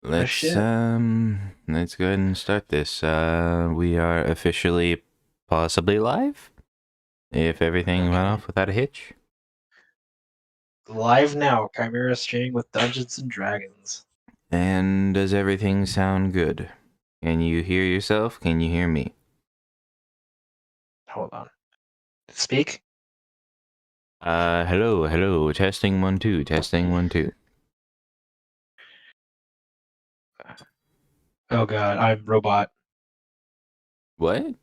Oh Let's shit. let's go ahead and start this. We are officially possibly live if everything went Okay. off without a hitch. Live now, Chimera streaming with Dungeons and Dragons. And does everything sound good? Can you hear yourself? Can you hear me? Hold on. Speak? Hello. Testing 1 2. Testing 1 2. Oh god, I'm robot. What?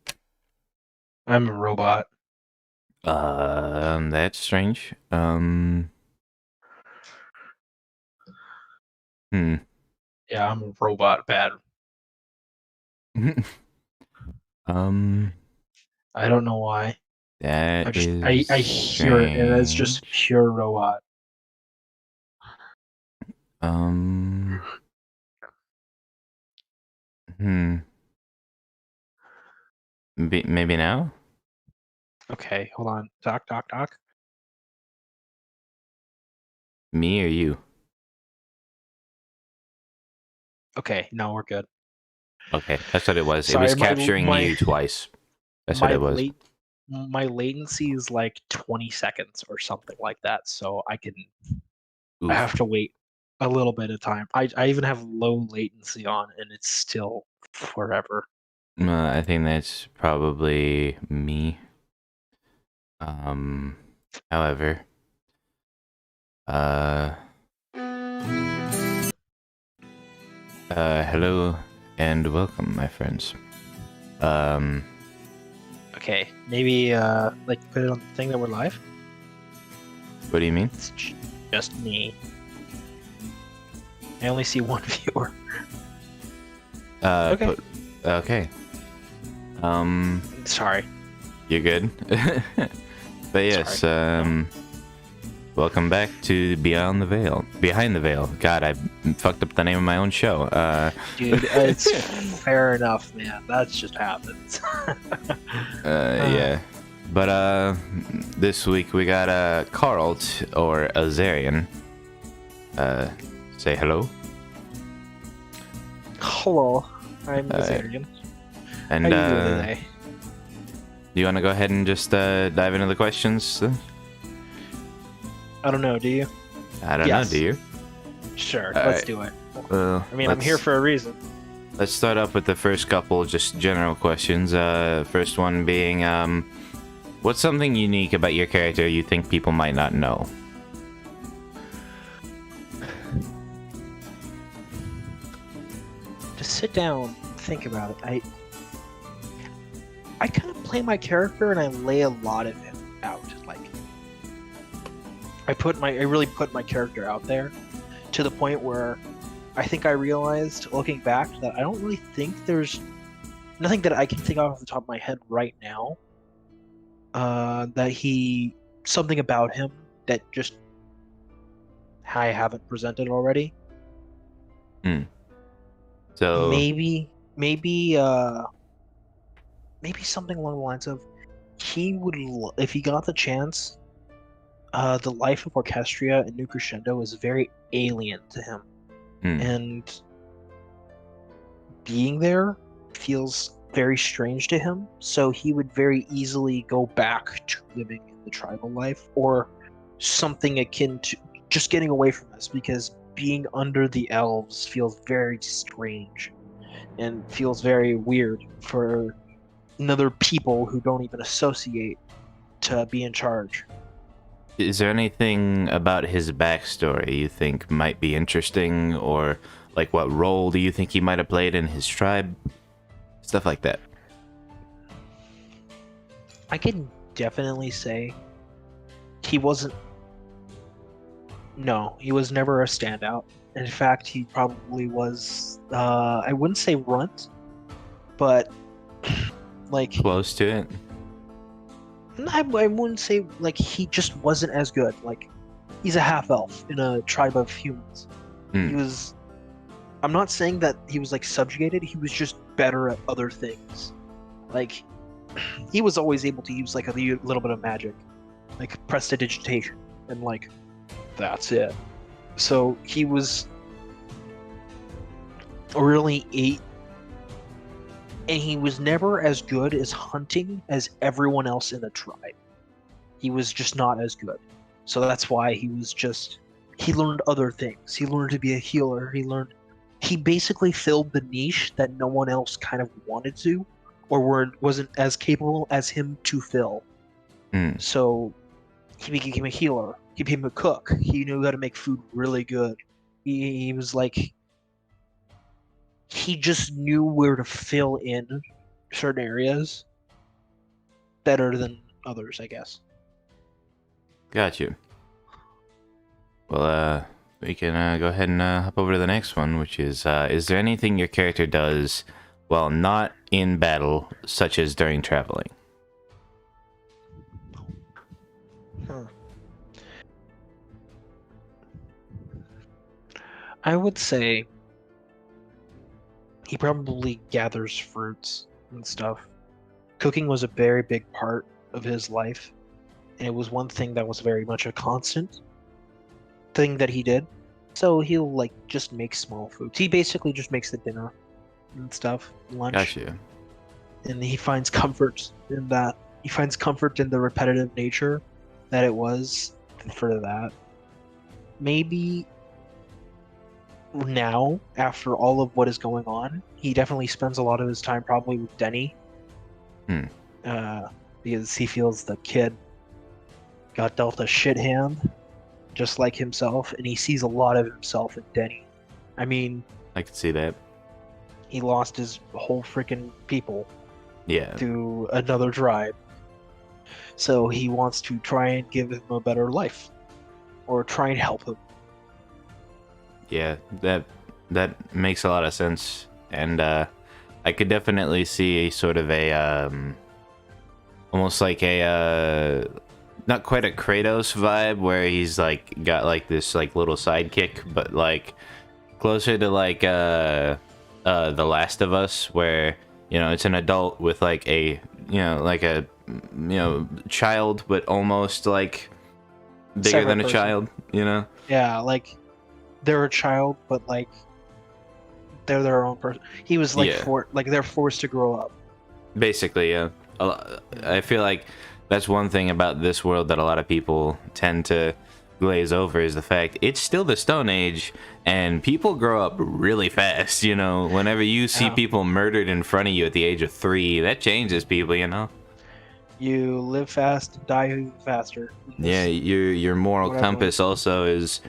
I'm a robot. That's strange. Hmm. Yeah, I'm a robot bad. um, I don't know why. that I just is I hear it and it's just strange. pure robot. Um, hmm. Maybe now? Okay, hold on. Talk. Me or you? Okay, now we're good. Okay, that's what it was. It was Sorry, capturing you twice. That's what my it was. late my latency is like 20 seconds or something like that, so I Oof. have to wait a little bit of time. I even have low latency on, and it's still forever. I think that's probably me. Um, however, uh, hello and welcome, my friends. Um, Okay, maybe like put it on the thing that we're live. what do you mean? It's just me. I only see one viewer. Okay, Okay. Um, sorry. you're good. But Sorry. yes, welcome back to Beyond the Veil. Behind the Veil. God, I fucked up the name of my own show. Dude, it's fair enough, man. That just happens. Yeah. But this week we got Karlt or Azarian. Say hello. Hello, I'm Uh, Azarian. How and you doing today? do you want to go ahead and just dive into the questions? I don't know. Do you? I don't know. Do Yes. you? Sure. All Let's right. do it. Well, I mean, I'm here for a reason. let's start off with the first couple, just general questions. First one being, what's something unique about your character you think people might not know? Just sit down, think about it. I kind of play my character and I lay a lot of him out. Like I really put my character out there to the point where I think I realized looking back that I don't really think there's nothing that I can think of off the top of my head right now. That something about him that just I haven't presented already. Hmm. So, Maybe something along the lines of if he got the chance. The life of Orchestria and New Crescendo is very alien to him, hmm. and being there feels very strange to him. So he would very easily go back to living in the tribal life or something akin to just getting away from this because being under the elves feels very strange and feels very weird for another people who don't even associate to be in charge. Is there anything about his backstory you think might be interesting, or like what role do you think he might have played in his tribe? Stuff like that. I can definitely say he wasn't. No, he was never a standout. In fact, he probably was. I wouldn't say runt, but like Close to it. I wouldn't say like he just wasn't as good. Like he's a half elf in a tribe of humans. He Hmm. was. I'm not saying that he was like subjugated. He was just better at other things. Like he was always able to use like a little bit of magic, like prestidigitation, and like that's it. So he was really ate, and he was never as good as hunting as everyone else in the tribe. He was just not as good. So that's why he learned other things. He learned to be a healer. He basically filled the niche that no one else kind of wanted to, or wasn't as capable as him to fill. Hmm. So he became a healer. He became a cook. He knew how to make food really good. He was like, he just knew where to fill in certain areas better than others, I guess. Got you. Well, we can go ahead and hop over to the next one, which is there anything your character does while not in battle, such as during traveling? I would say he probably gathers fruits and stuff. Cooking was a very big part of his life, and it was one thing that was very much a constant thing that he did. So he'll like just make small foods. He basically just makes the dinner and stuff, lunch. Gotcha. And he finds comfort in that. He finds comfort in the repetitive nature that it was for that. Maybe now, after all of what is going on, he definitely spends a lot of his time probably with Denny. Because he feels the kid got dealt a shit hand, just like himself, and he sees a lot of himself in Denny. I mean, I could see that. he lost his whole freaking people Yeah. to another tribe. So he wants to try and give him a better life, or try and help him. Yeah, that makes a lot of sense, and I could definitely see a sort of a almost like a not quite a Kratos vibe where he's like got like this like little sidekick, but like closer to like The Last of Us, where it's an adult with like a like a child, but almost like bigger Separate than a person. child, Yeah, like they're a child, but like they're their own person. He was like Yeah. they're forced to grow up. Basically, yeah. I feel like that's one thing about this world that a lot of people tend to glaze over is the fact it's still the Stone Age and people grow up really fast. Whenever you see Yeah. people murdered in front of you at the age of 3, that changes people. You live fast, die even faster. Yeah, your moral whatever. compass also is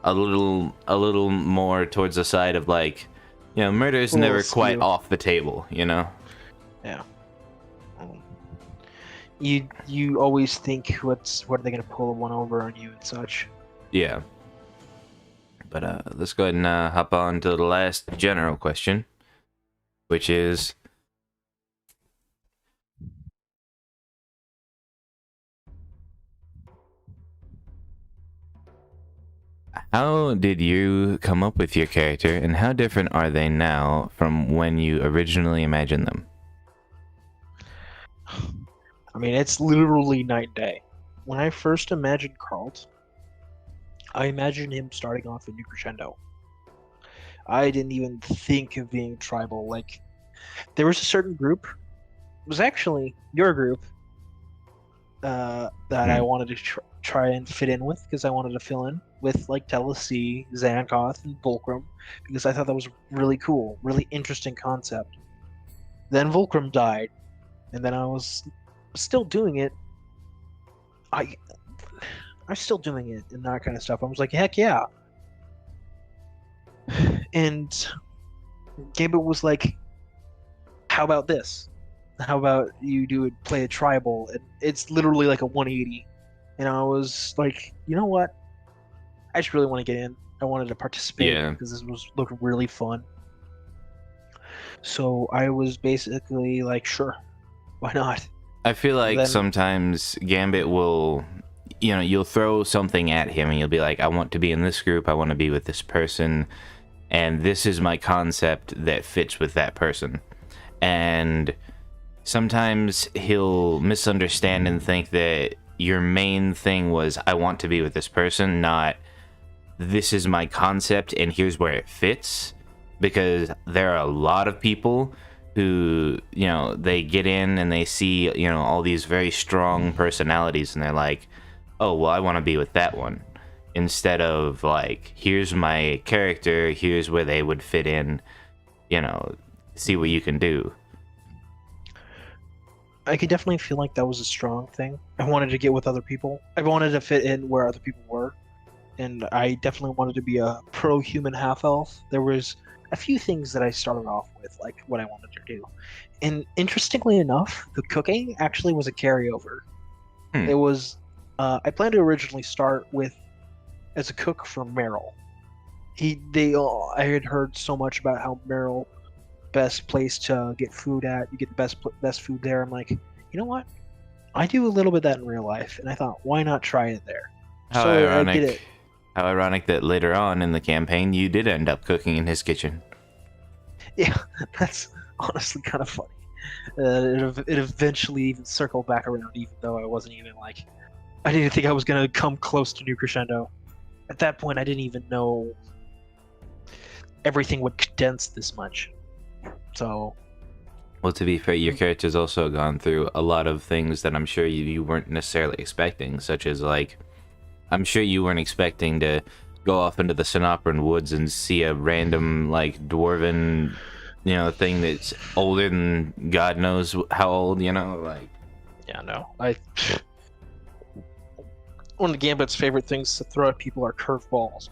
a little more towards the side of like, murder is never quite skew. off the table. Yeah. You always think what are they gonna pull one over on you and such. Yeah. But let's go ahead and hop on to the last general question, which is, how did you come up with your character, and how different are they now from when you originally imagined them? I mean, it's literally night and day. When I first imagined Karlt, I imagined him starting off a new crescendo. I didn't even think of being tribal. Like, there was a certain group, it was actually your group, that I wanted to try and fit in with, because I wanted to fill in with like Telesea, Zankoth, and Vulcan, because I thought that was really cool, really interesting concept. Then Vulcan died, and then I was still doing it. I'm still doing it and that kind of stuff. I was like, heck yeah. And Gambit was like, how about this? How about you play a tribal? And it's literally like a 180. And I was like, you know what? I just really want to get in. I wanted to participate because this looked really fun. So I was basically like, sure, why not? I feel like sometimes Gambit will, you'll throw something at him and you'll be like, I want to be in this group, I want to be with this person, and this is my concept that fits with that person. And sometimes he'll misunderstand and think that your main thing was, I want to be with this person, not this is my concept and here's where it fits. because there are a lot of people who, they get in and they see, all these very strong personalities, and they're like, oh, well, I want to be with that one, instead of like, here's my character, here's where they would fit in, see what you can do. I could definitely feel like that was a strong thing. I wanted to get with other people. I wanted to fit in where other people were. And I definitely wanted to be a pro-human half-elf. There was a few things that I started off with, like what I wanted to do. And interestingly enough, the cooking actually was a carryover. It was, I planned to originally start with as a cook for Merrill. I had heard so much about how Merrill, best place to get food at, you get the best food there. I'm like, you know what? I do a little bit of that in real life, and I thought, why not try it there? How ironic! I did it. How ironic that later on in the campaign you did end up cooking in his kitchen. Yeah, that's honestly kind of funny. It eventually even circled back around, even though I wasn't even like, I didn't think I was gonna come close to New Crescendo. At that point, I didn't even know everything would condense this much. So, well, to be fair, your character's also gone through a lot of things that I'm sure you weren't necessarily expecting, such as like, I'm sure you weren't expecting to go off into the Sinopran woods and see a random like dwarven, thing that's older than God knows how old, like. Yeah, no, one of Gambit's favorite things to throw at people are curveballs.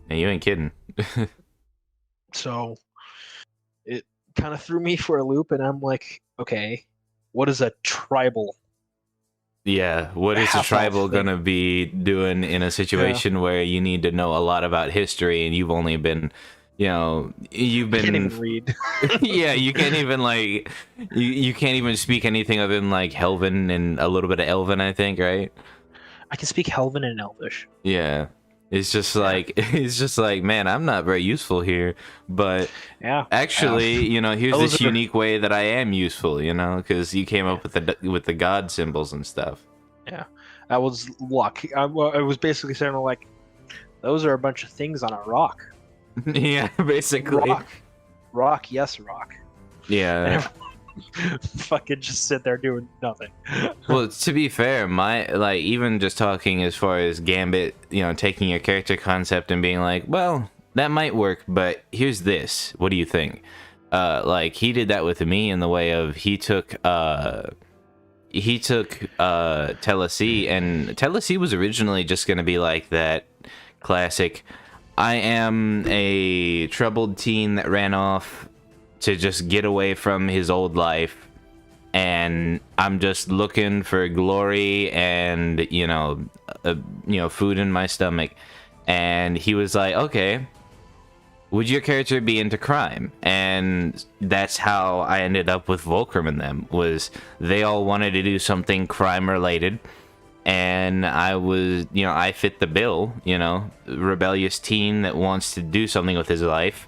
Yeah, you ain't kidding. So, it kind of threw me for a loop, and I'm like, okay, what is a tribal? Yeah, what is a tribal gonna be doing in a situation where you need to know a lot about history, and you've only been, you've been. Can't even read. Yeah, you can't even like, you can't even speak anything other than like Helven and a little bit of Elven, I think, right? I can speak Helven and Elvish. Yeah. It's just like, man, I'm not very useful here, but actually, here's this unique way that I am useful, because you came up with the god symbols and stuff. Yeah, that was luck. I was basically saying like, those are a bunch of things on a rock. Yeah, basically. Rock, yes, rock. Yeah. Fucking just sit there doing nothing. Well, to be fair, even just talking as far as Gambit, taking your character concept and being like, well, that might work, but here's this. What do you think? Like he did that with me in the way of he took Telesi, and Telesi was originally just gonna be like that classic, I am a troubled teen that ran off to just get away from his old life, and I'm just looking for glory and food in my stomach. And he was like, okay, would your character be into crime? And that's how I ended up with Vulcan and them, was they all wanted to do something crime related, and I was, I fit the bill, rebellious teen that wants to do something with his life.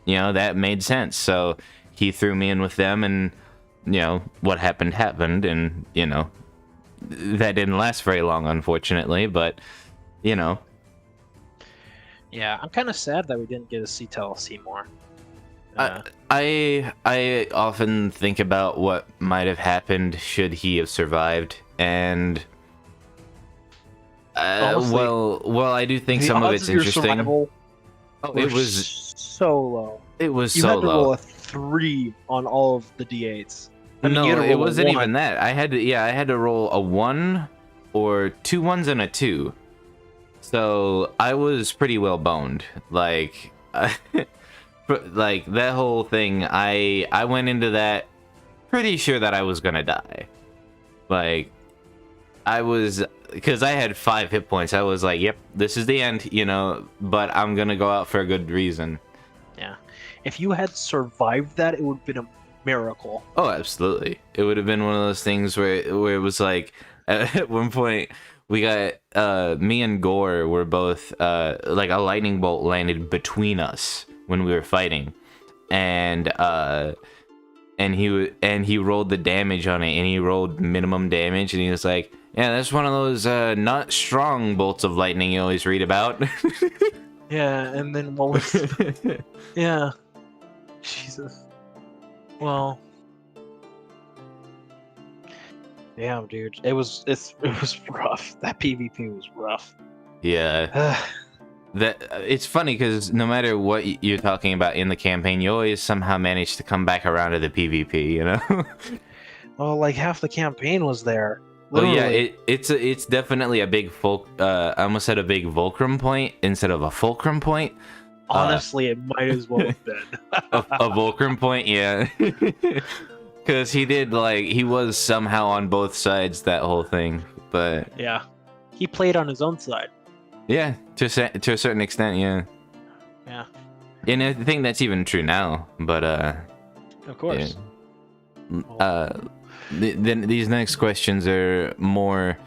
That made sense. So he threw me in with them, and, what happened, and, that didn't last very long, unfortunately, but, Yeah, I'm kind of sad that we didn't get to see Telesi more. I often think about what might have happened should he have survived, and honestly, I do think some of it's interesting. It was so low. It was you so had to low. roll a 3 on all of the d8s. No, it wasn't even that. I had to roll a 1 or 2 1s and a 2. So I was pretty well boned. Like, like that whole thing. I went into that pretty sure that I was gonna die. Like, I was, because I had 5 hit points. I was like, yep, this is the end, but I'm gonna go out for a good reason. Yeah. If you had survived that, it would have been a miracle. Oh, absolutely. It would have been one of those things where it was like, at one point, we got, me and Gore were both, like a lightning bolt landed between us when we were fighting. And he rolled the damage on it, and he rolled minimum damage, and he was like, yeah, that's one of those not strong bolts of lightning you always read about. Yeah, and then what was... Yeah. Jesus. Well, damn, dude, it was rough. That PvP was rough. Yeah. That it's funny because no matter what you're talking about in the campaign, you always somehow manage to come back around to the PvP, you know? Well, like half the campaign was there. Well, Literally. yeah, it's definitely a big I almost said a big fulcrum point instead of a fulcrum point. Honestly, it might as well have been. A fulcrum point, yeah. Because he was somehow on both sides that whole thing, but Yeah. He played on his own side. yeah, to a certain extent, yeah. Yeah. And I think that's even true now, but Of course. Yeah. Then these next questions are more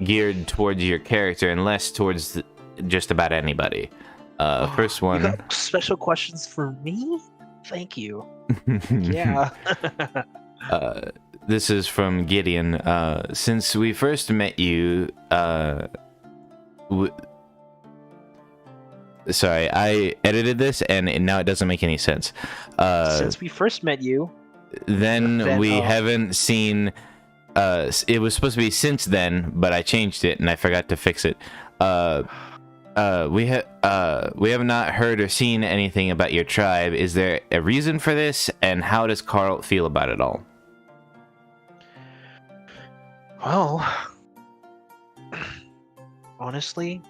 geared towards your character and less towards just about anybody. First one. You got special questions for me? Thank you. Yeah. This is from Gideon. Since we first met you, sorry, I edited this and now it doesn't make any sense. Since we first met you, then we haven't seen. It was supposed to be since then, but I changed it and I forgot to fix it. We have not heard or seen anything about your tribe. Is there a reason for this, and how does Karlt feel about it all? well, honestly,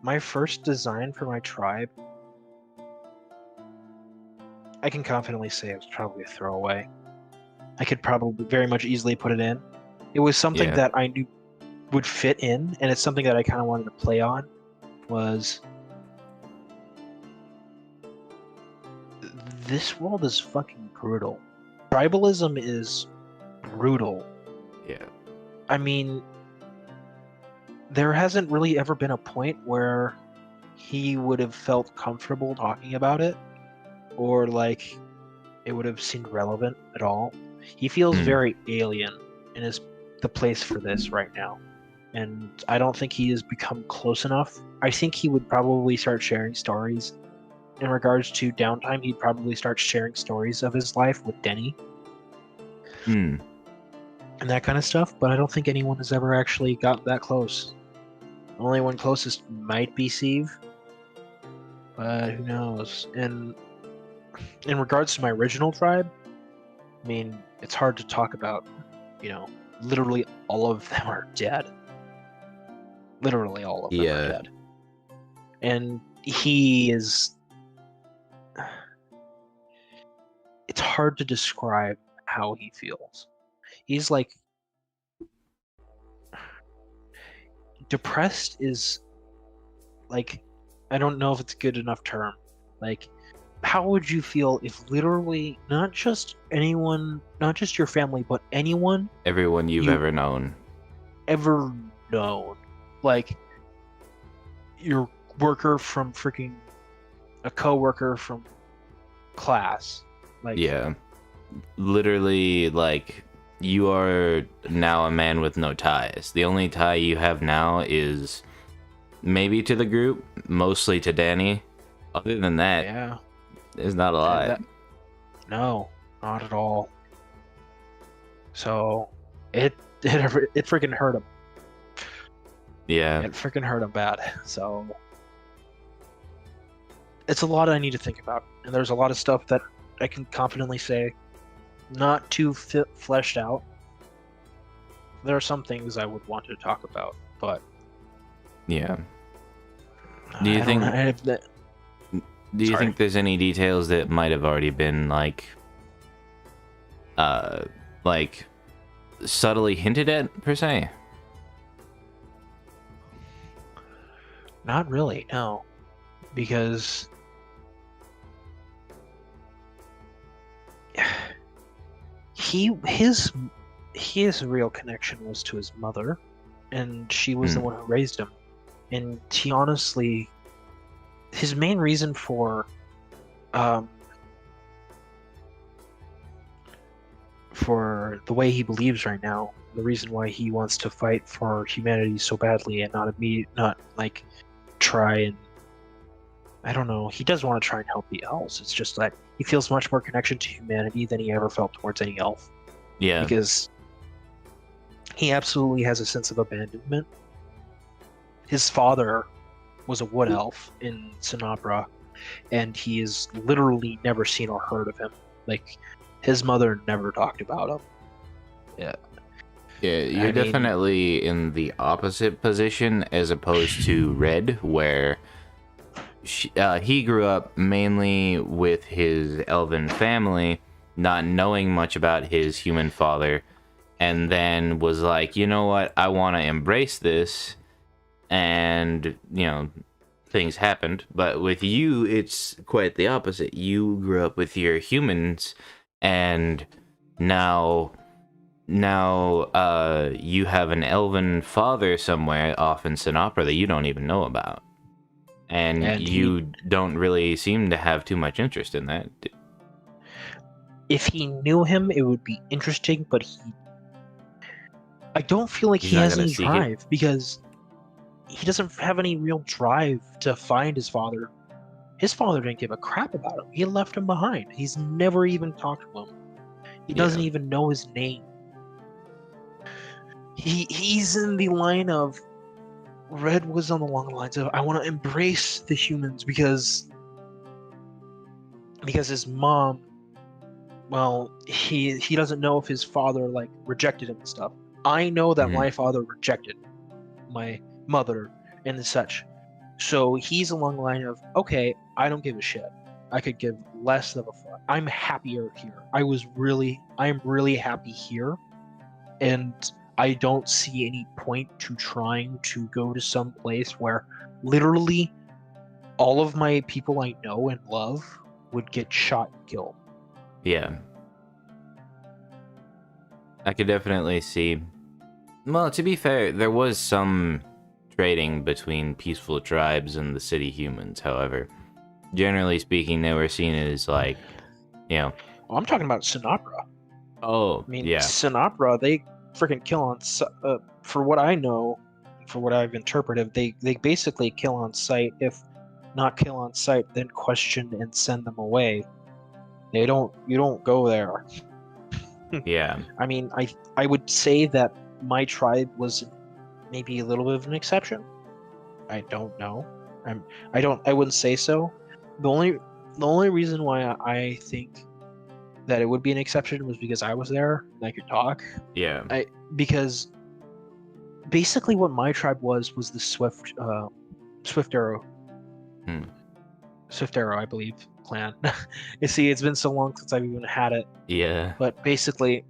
my first design for my tribe, I can confidently say it was probably a throwaway. I could probably very much easily put it in. It was something Yeah. that I knew would fit in, and it's something that I kind of wanted to play on. Was this world is fucking brutal. Tribalism is brutal. Yeah. I mean, there hasn't really ever been a point where he would have felt comfortable talking about it, or like it would have seemed relevant at all. He feels very alien and is the place for this right now. And I don't think he has become close enough. I think he would probably start sharing stories. In regards to downtime, he'd probably start sharing stories of his life with Denny and that kind of stuff, but I don't think anyone has ever actually got that close. The only one closest might be Steve, but who knows? And in regards to my original tribe, I mean, it's hard to talk about, literally all of them are dead. Literally all of them are dead. And he is... It's hard to describe how he feels. He's like... Depressed is... Like, I don't know if it's a good enough term. Like, how would you feel if literally not just anyone, not just your family, but anyone... Everyone you've ever known. Like, your worker from freaking... A co-worker from class. Like, yeah. Literally, like, you are now a man with no ties. The only tie you have now is maybe to the group, mostly to Danny. Other than that, yeah, there's not a lot. No, not at all. So it freaking hurt him. Yeah. It freaking hurt him bad. So it's a lot I need to think about, and there's a lot of stuff that I can confidently say, not too fleshed out. There are some things I would want to talk about, but yeah. Do you think there's any details that might have already been like subtly hinted at per se? Not really, no. Because his real connection was to his mother, and she was the one who raised him. And he honestly, his main reason for the way he believes right now, the reason why he wants to fight for humanity so badly and not like try and I don't know. He does want to try and help the elves. It's just that he feels much more connection to humanity than he ever felt towards any elf. Yeah. Because he absolutely has a sense of abandonment. His father was a wood elf in Sinabra, and he has literally never seen or heard of him. Like, his mother never talked about him. Yeah. Yeah, you're definitely in the opposite position as opposed to Red, where he grew up mainly with his elven family, not knowing much about his human father, and then was like, you know what, I want to embrace this, and, you know, things happened. But with you, it's quite the opposite. You grew up with your humans, and now you have an elven father somewhere off in Sinopra that you don't even know about. And you don't really seem to have too much interest in that. If he knew him, it would be interesting, but I don't feel like he has any drive, because he doesn't have any real drive to find his father. His father didn't give a crap about him. He left him behind. He's never even talked to him. He doesn't even know his name. He's in the line of... Red was on the long lines of, I want to embrace the humans because his mom, well, he doesn't know if his father like rejected him and stuff. I know that my father rejected my mother and such. So he's along the line of, okay, I don't give a shit. I could give less of a fuck. I'm happier here. I'm really happy here. And I don't see any point to trying to go to some place where literally all of my people I know and love would get shot and killed. Yeah. I could definitely see. Well, to be fair, there was some trading between peaceful tribes and the city humans, however. Generally speaking, they were seen as like, you know... Well, I'm talking about Sinopra. Oh, I mean, yeah. Sinopra, they freaking kill on... for what I know, for what I've interpreted, they basically kill on sight. If not kill on sight, then question and send them away. You don't go there. Yeah. I mean, I would say that my tribe was maybe a little bit of an exception. I don't know. I wouldn't say so. The only reason why I think that it would be an exception was because I was there and I could talk. Yeah. Because basically what my tribe was the Swift Arrow. Swift Arrow, I believe, clan. You see, it's been so long since I've even had it. Yeah. But basically,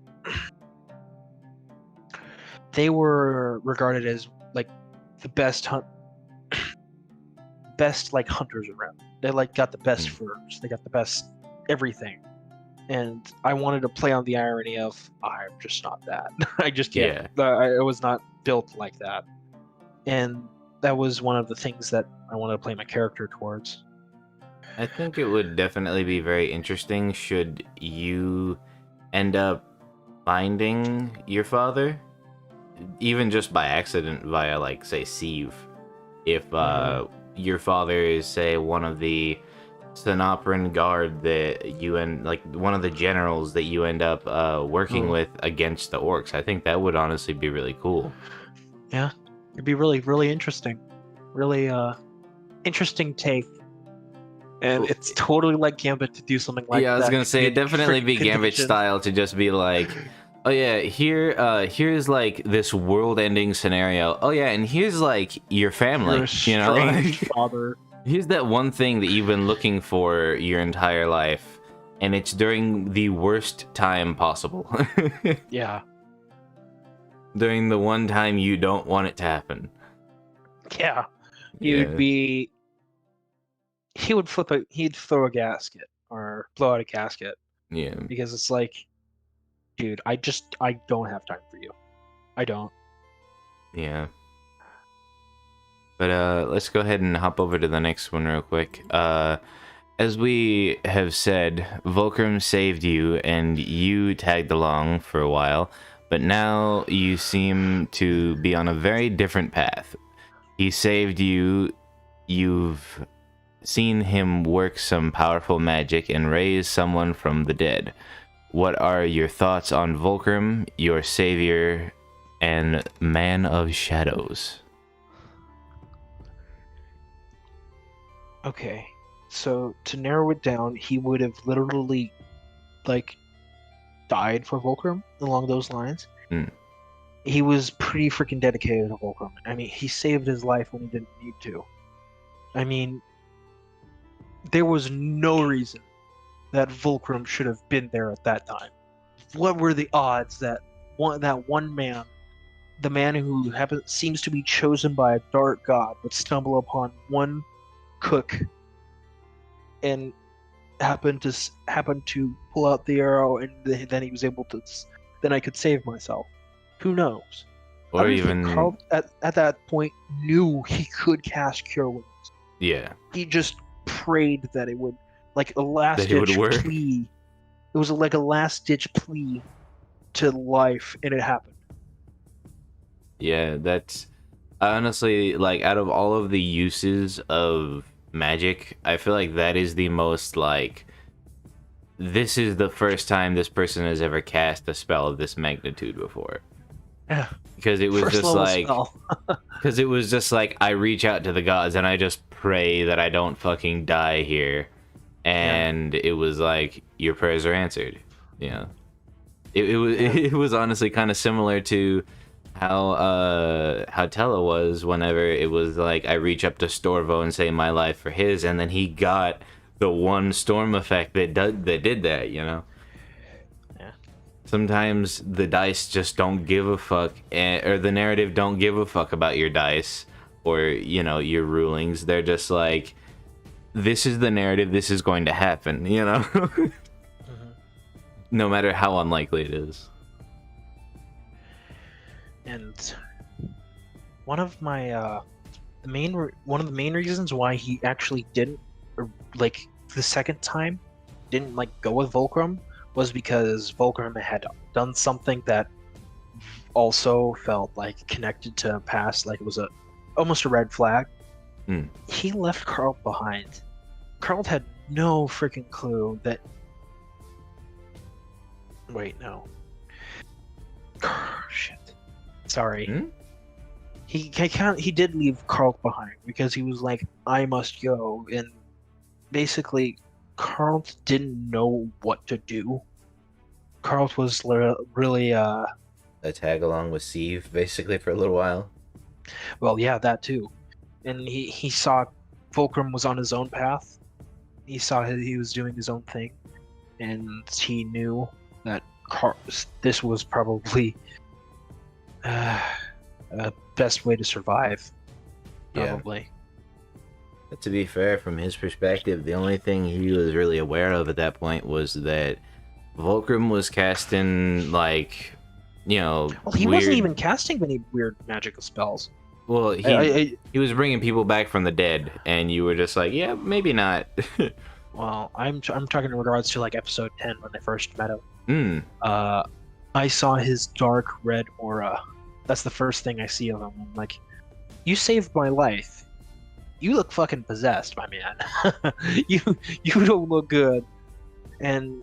they were regarded as like the best like hunters around. They like got the best furs. They got the best everything. And I wanted to play on the irony of, I'm just not that. I just can't. Yeah. I was not built like that. And that was one of the things that I wanted to play my character towards. I think it would definitely be very interesting should you end up finding your father, even just by accident via, like, say, Sieve. If your father is, say, one of the Sinopran guard that you one of the generals that you end up working with against the orcs, I think that would honestly be really cool. Yeah, it'd be really, really interesting. Really interesting take. And it's totally like Gambit to do something like that. Yeah, I was gonna say, it'd definitely be Gambit style to just be like, oh yeah, here's like this world-ending scenario. Oh yeah, and here's like your family, you know, like, father. Here's that one thing that you've been looking for your entire life, and it's during the worst time possible. Yeah. During the one time you don't want it to happen. Yeah. He'd throw a gasket or blow out a casket. Yeah. Because it's like, dude, I don't have time for you. I don't. Yeah. But let's go ahead and hop over to the next one real quick. As we have said, Vulcan saved you and you tagged along for a while, but now you seem to be on a very different path. He saved you, you've seen him work some powerful magic and raise someone from the dead. What are your thoughts on Vulcan, your savior and man of shadows? Okay, so to narrow it down, he would have literally, like, died for Vulcan along those lines. He was pretty freaking dedicated to Vulcan. I mean, he saved his life when he didn't need to. I mean, there was no reason that Vulcan should have been there at that time. What were the odds that one man, the man who seems to be chosen by a dark god, would stumble upon one cook and happen to pull out the arrow, and then he was able to. Then I could save myself. Who knows? Or I even think Karlt at that point knew he could cast Cure Wounds. Yeah. He just prayed that it would, like a last ditch plea. It was like a last ditch plea to life, and it happened. Yeah, that's honestly, like, out of all of the uses of magic, I feel like that is the most, like, this is the first time this person has ever cast a spell of this magnitude before. Yeah. Because it was just like, because it was just like, I reach out to the gods and I just pray that I don't fucking die here, and it was like, your prayers are answered. You know, it was honestly kind of similar to how Tella was whenever it was like, I reach up to Storvo and say my life for his, and then he got the one storm effect that did that, you know. Sometimes the dice just don't give a fuck, or the narrative don't give a fuck about your dice, or, you know, your rulings. They're just like, this is the narrative, this is going to happen, you know. No matter how unlikely it is. And one of the main reasons why he actually didn't, or like the second time, didn't like go with Vulcan was because Vulcan had done something that also felt like connected to past, like it was almost a red flag. He left Karlt behind. Karlt had no freaking clue that. Wait, no. Shit. Sorry. He did leave Karlt behind because he was like, I must go, and basically Karlt didn't know what to do. Karlt was really a tag along with Steve basically for a little while. Well, yeah, that too. And he saw Vulcan was on his own path. He saw he was doing his own thing, and he knew that this was probably best way to survive. Probably. Yeah. To be fair, from his perspective, the only thing he was really aware of at that point was that Vulcan was casting, like, you know, well, he wasn't even casting any weird magical spells. Well, he was bringing people back from the dead, and you were just like, yeah, maybe not. Well, I'm talking in regards to like episode 10 when I first met him. I saw his dark red aura. That's the first thing I see of him. I'm like, you saved my life. You look fucking possessed, my man. you don't look good. And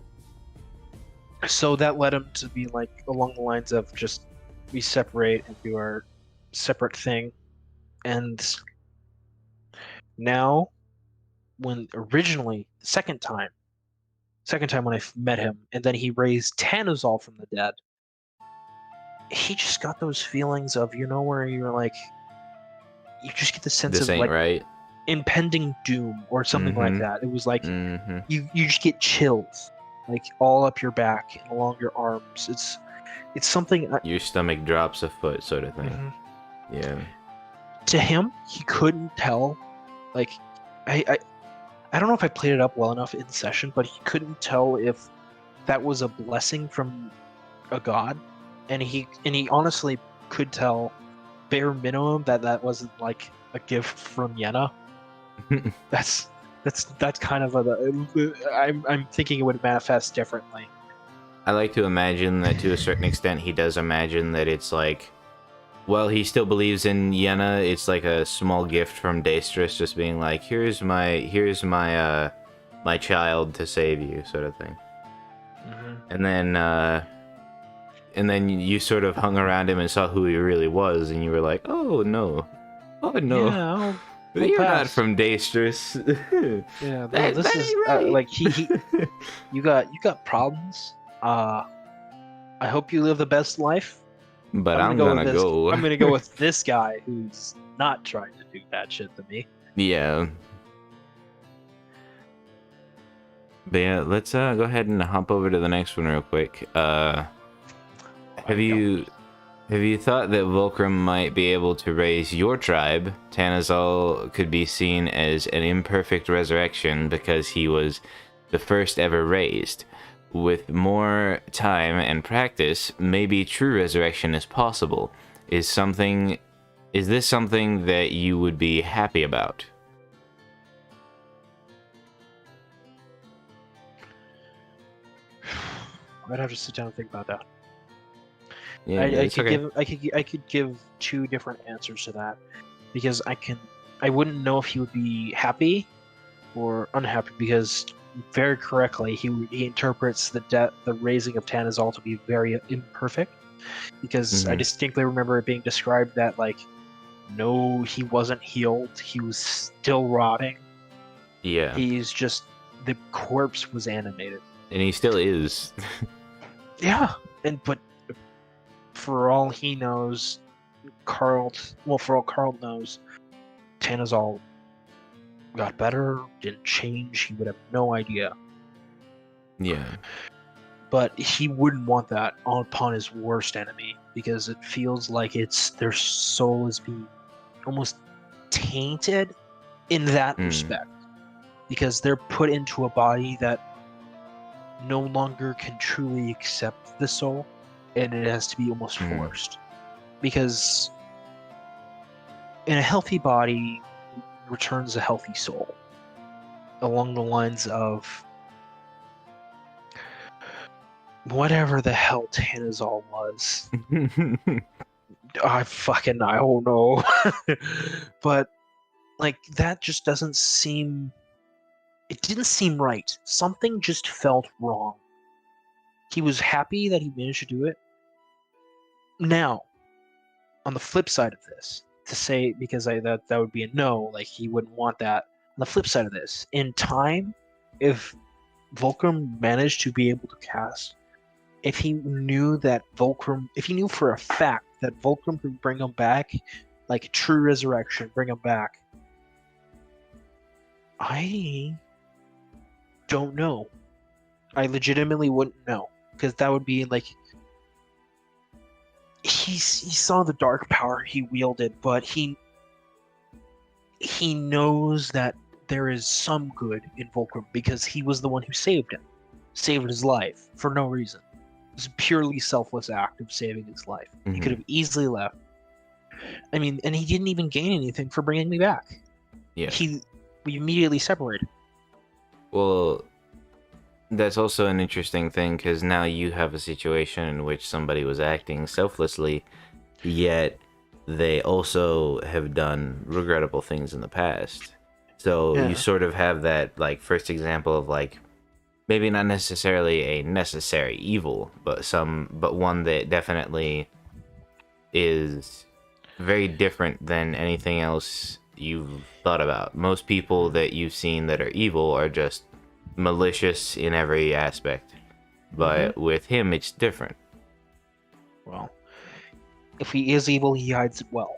so that led him to be like along the lines of just, we separate and do our separate thing. And now, when originally, second time when I met him, and then he raised Tanazol from the dead, he just got those feelings of, you know, where you're like, you just get the sense this of ain't like right. Impending doom or something like that. It was like you just get chills like all up your back and along your arms. It's something. Your stomach drops a foot, sort of thing. Yeah. To him, he couldn't tell. Like, I don't know if I played it up well enough in session, but he couldn't tell if that was a blessing from a god, and he honestly could tell, bare minimum, that wasn't like a gift from Yenna. That's kind of I'm thinking it would manifest differently. I like to imagine that to a certain extent he does imagine that it's like Well, he still believes in Yenna. It's like a small gift from Daestrus, just being like, here's my my child to save you, sort of thing. And then you sort of hung around him and saw who he really was, and you were like, oh no, Yeah, you're not from Daestrus. Yeah, no, this is right. like he you got problems. I hope you live the best life. But I'm gonna go. I'm gonna go with this guy who's not trying to do bad shit to me. Yeah. But yeah, let's go ahead and hop over to the next one real quick. Have you thought that Vulcan might be able to raise your tribe? Tanazal could be seen as an imperfect resurrection because he was the first ever raised. With more time and practice, maybe true resurrection is possible. Is this something that you would be happy about? I'd have to sit down and think about that. Yeah, I could give two different answers to that, because I wouldn't know if he would be happy or unhappy, because very correctly he interprets the raising of Tanazal to be very imperfect, because I distinctly remember it being described that, like, no, he wasn't healed, he was still rotting. Yeah, he's just, the corpse was animated, and he still is. yeah. But for all he knows, for all Karlt knows, Tanazal got better, didn't change, he would have no idea. Yeah. But he wouldn't want that upon his worst enemy, because it feels like their soul is being almost tainted in that respect, because they're put into a body that no longer can truly accept the soul, and it has to be almost forced. Because in a healthy body returns a healthy soul, along the lines of whatever the hell Tanazal was. I don't know. But like, that just didn't seem right. Something just felt wrong. He was happy that he managed to do it. Now, on the flip side of this, to say, because that would be a no, like, he wouldn't want that. On the flip side of this, in time, if Vulcan managed to be able to cast, if he knew for a fact that Vulcan could bring him back, like a true resurrection, bring him back, I don't know. I legitimately wouldn't know, because that would be like, he saw the dark power he wielded, but he knows that there is some good in Vulcan, because he was the one who saved his life for no reason. It was a purely selfless act of saving his life. He could have easily left. I mean, and he didn't even gain anything for bringing me back. Yeah. We immediately separated. Well, that's also an interesting thing, because now you have a situation in which somebody was acting selflessly, yet they also have done regrettable things in the past. So you sort of have that, like, first example of, like, maybe not necessarily a necessary evil, but one that definitely is very different than anything else you've thought about. Most people that you've seen that are evil are just malicious in every aspect, but with him it's different. Well, if he is evil, he hides it well.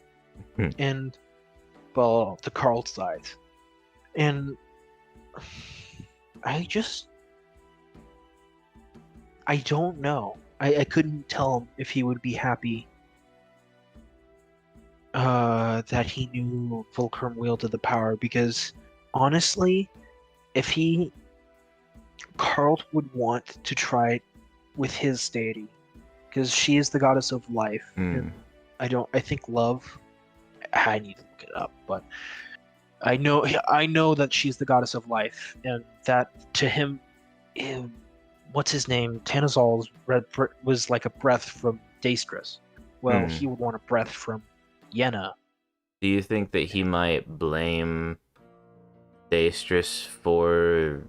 And, well, the Karlt side. And I don't know. I couldn't tell him if he would be happy that he knew Vulcan wielded the power, because honestly, if Karlt would want to try it with his deity, because she is the goddess of life. And I think love, I need to look it up, but I know that she's the goddess of life, and that to him, what's his name, Tanazal's was like a breath from Daestrus. Well, he would want a breath from Yenna. Do you think that he might blame Daestrus for,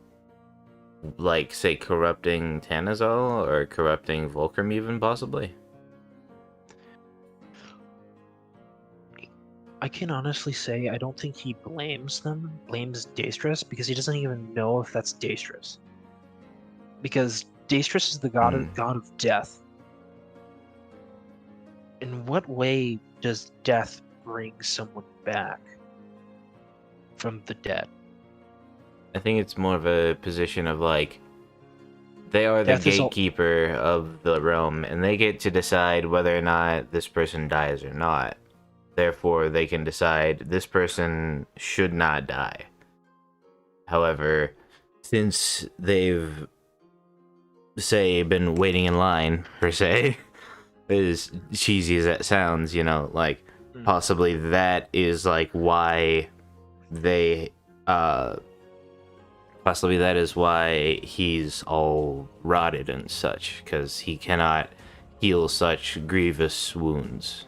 like, say, corrupting Tanazal or corrupting Volcrum even, possibly? I can honestly say I don't think he blames Daestrus, because he doesn't even know if that's Daestrus. Because Daestrus is the god of death. In what way does death bring someone back from the dead? I think it's more of a position of, like, they are the Death is all. gatekeeper of the realm, and they get to decide whether or not this person dies or not. Therefore, they can decide this person should not die. However, since they've, say, been waiting in line, per se, as cheesy as that sounds, you know, like, possibly that is, like, why they, possibly that is why he's all rotted and such, because he cannot heal such grievous wounds.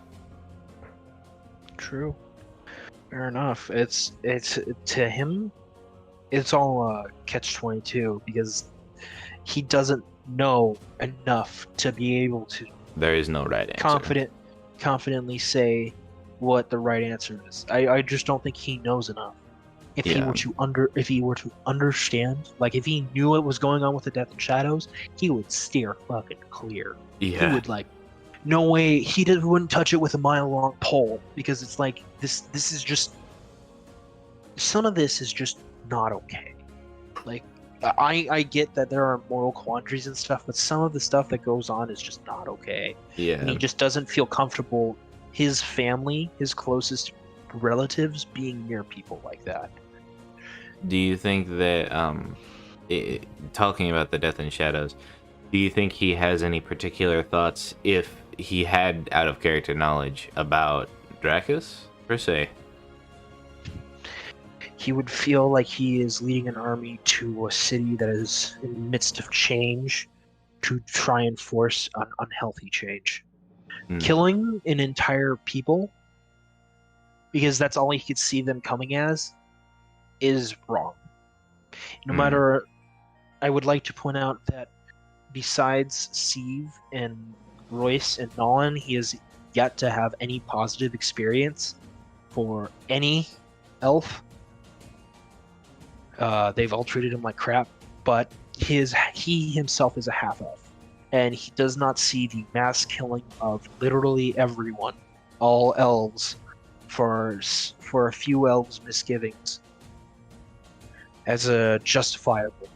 True. Fair enough. It's to him, it's all catch-22, because he doesn't know enough to be able to There is no right answer. confidently say what the right answer is. I just don't think he knows enough. If he were to understand, like if he knew what was going on with the Death and Shadows, he would steer fucking clear. Yeah. He would, like, no way, wouldn't touch it with a mile-long pole, because it's like this is just, some of this is just not okay. Like, I get that there are moral quandaries and stuff, but some of the stuff that goes on is just not okay. Yeah. And he just doesn't feel comfortable, his family, his closest relatives, being near people like that. Do you think that, talking about the Death and Shadows, do you think he has any particular thoughts, if he had out of character knowledge, about Dracus, per se? He would feel like he is leading an army to a city that is in the midst of change, to try and force an unhealthy change. Killing an entire people, because that's all he could see them coming as, is wrong. No matter, I would like to point out that besides Sieve and Royce and Nolan, he has yet to have any positive experience for any elf. They've all treated him like crap, but he himself is a half-elf, and he does not see the mass killing of literally everyone, all elves, for a few elves' misgivings, as a justifiable.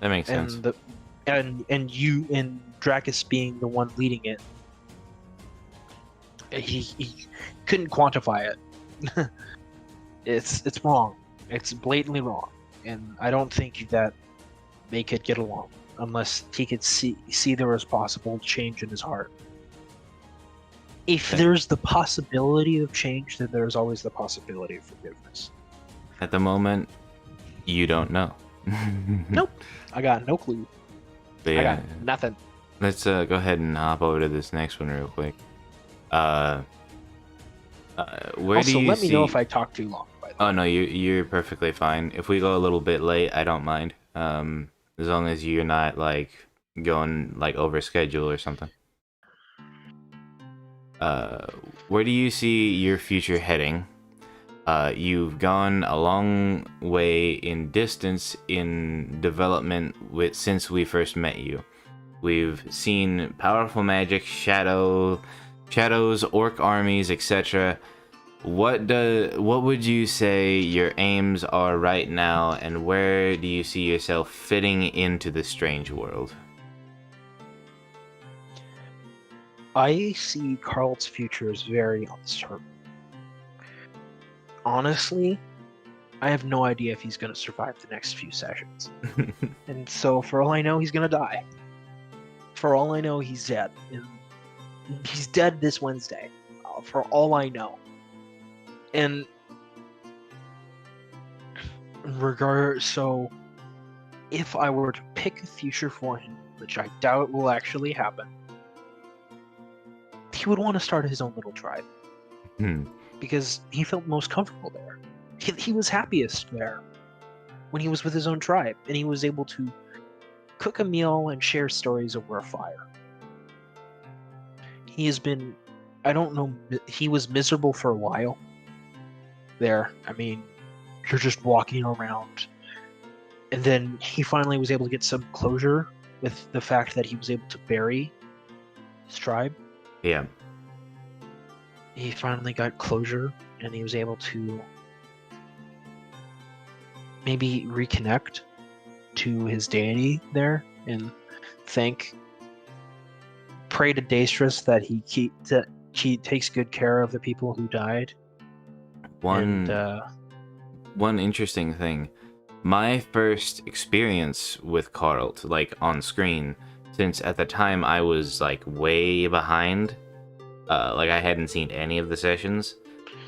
That makes sense. And Dracus being the one leading it, he couldn't quantify it. It's wrong. It's blatantly wrong, and I don't think that they could get along unless he could see there was possible change in his heart. If there's the possibility of change, then there's always the possibility of forgiveness. At the moment, you don't know. Nope. I got no clue. Yeah, I got nothing. Let's go ahead and hop over to this next one real quick. Where also, do you let me know if I talk too long. By the way. Oh no, you're perfectly fine. If we go a little bit late, I don't mind. As long as you're not like going like over schedule or something. Where do you see your future heading? You've gone a long way in distance in development since we first met you. We've seen powerful magic, shadows, orc armies, etc. What would you say your aims are right now, and where do you see yourself fitting into the strange world? I see Karlt's future is very uncertain. Honestly, I have no idea if he's going to survive the next few sessions. And so, for all I know, he's going to die. For all I know, he's dead. He's dead this Wednesday. For all I know. And so if I were to pick a future for him, which I doubt will actually happen, he would want to start his own little tribe Hmm. because he felt most comfortable there. He was happiest there when he was with his own tribe, and he was able to cook a meal and share stories over a fire. He has been, I don't know, he was miserable for a while there. I mean, you're just walking around. And then he finally was able to get some closure with the fact that he was able to bury his tribe. Yeah. He finally got closure, and he was able to maybe reconnect to his deity there and pray to Daestrus that he takes good care of the people who died. One interesting thing. My first experience with Karlt, like on screen, since at the time I was like way behind, like I hadn't seen any of the sessions.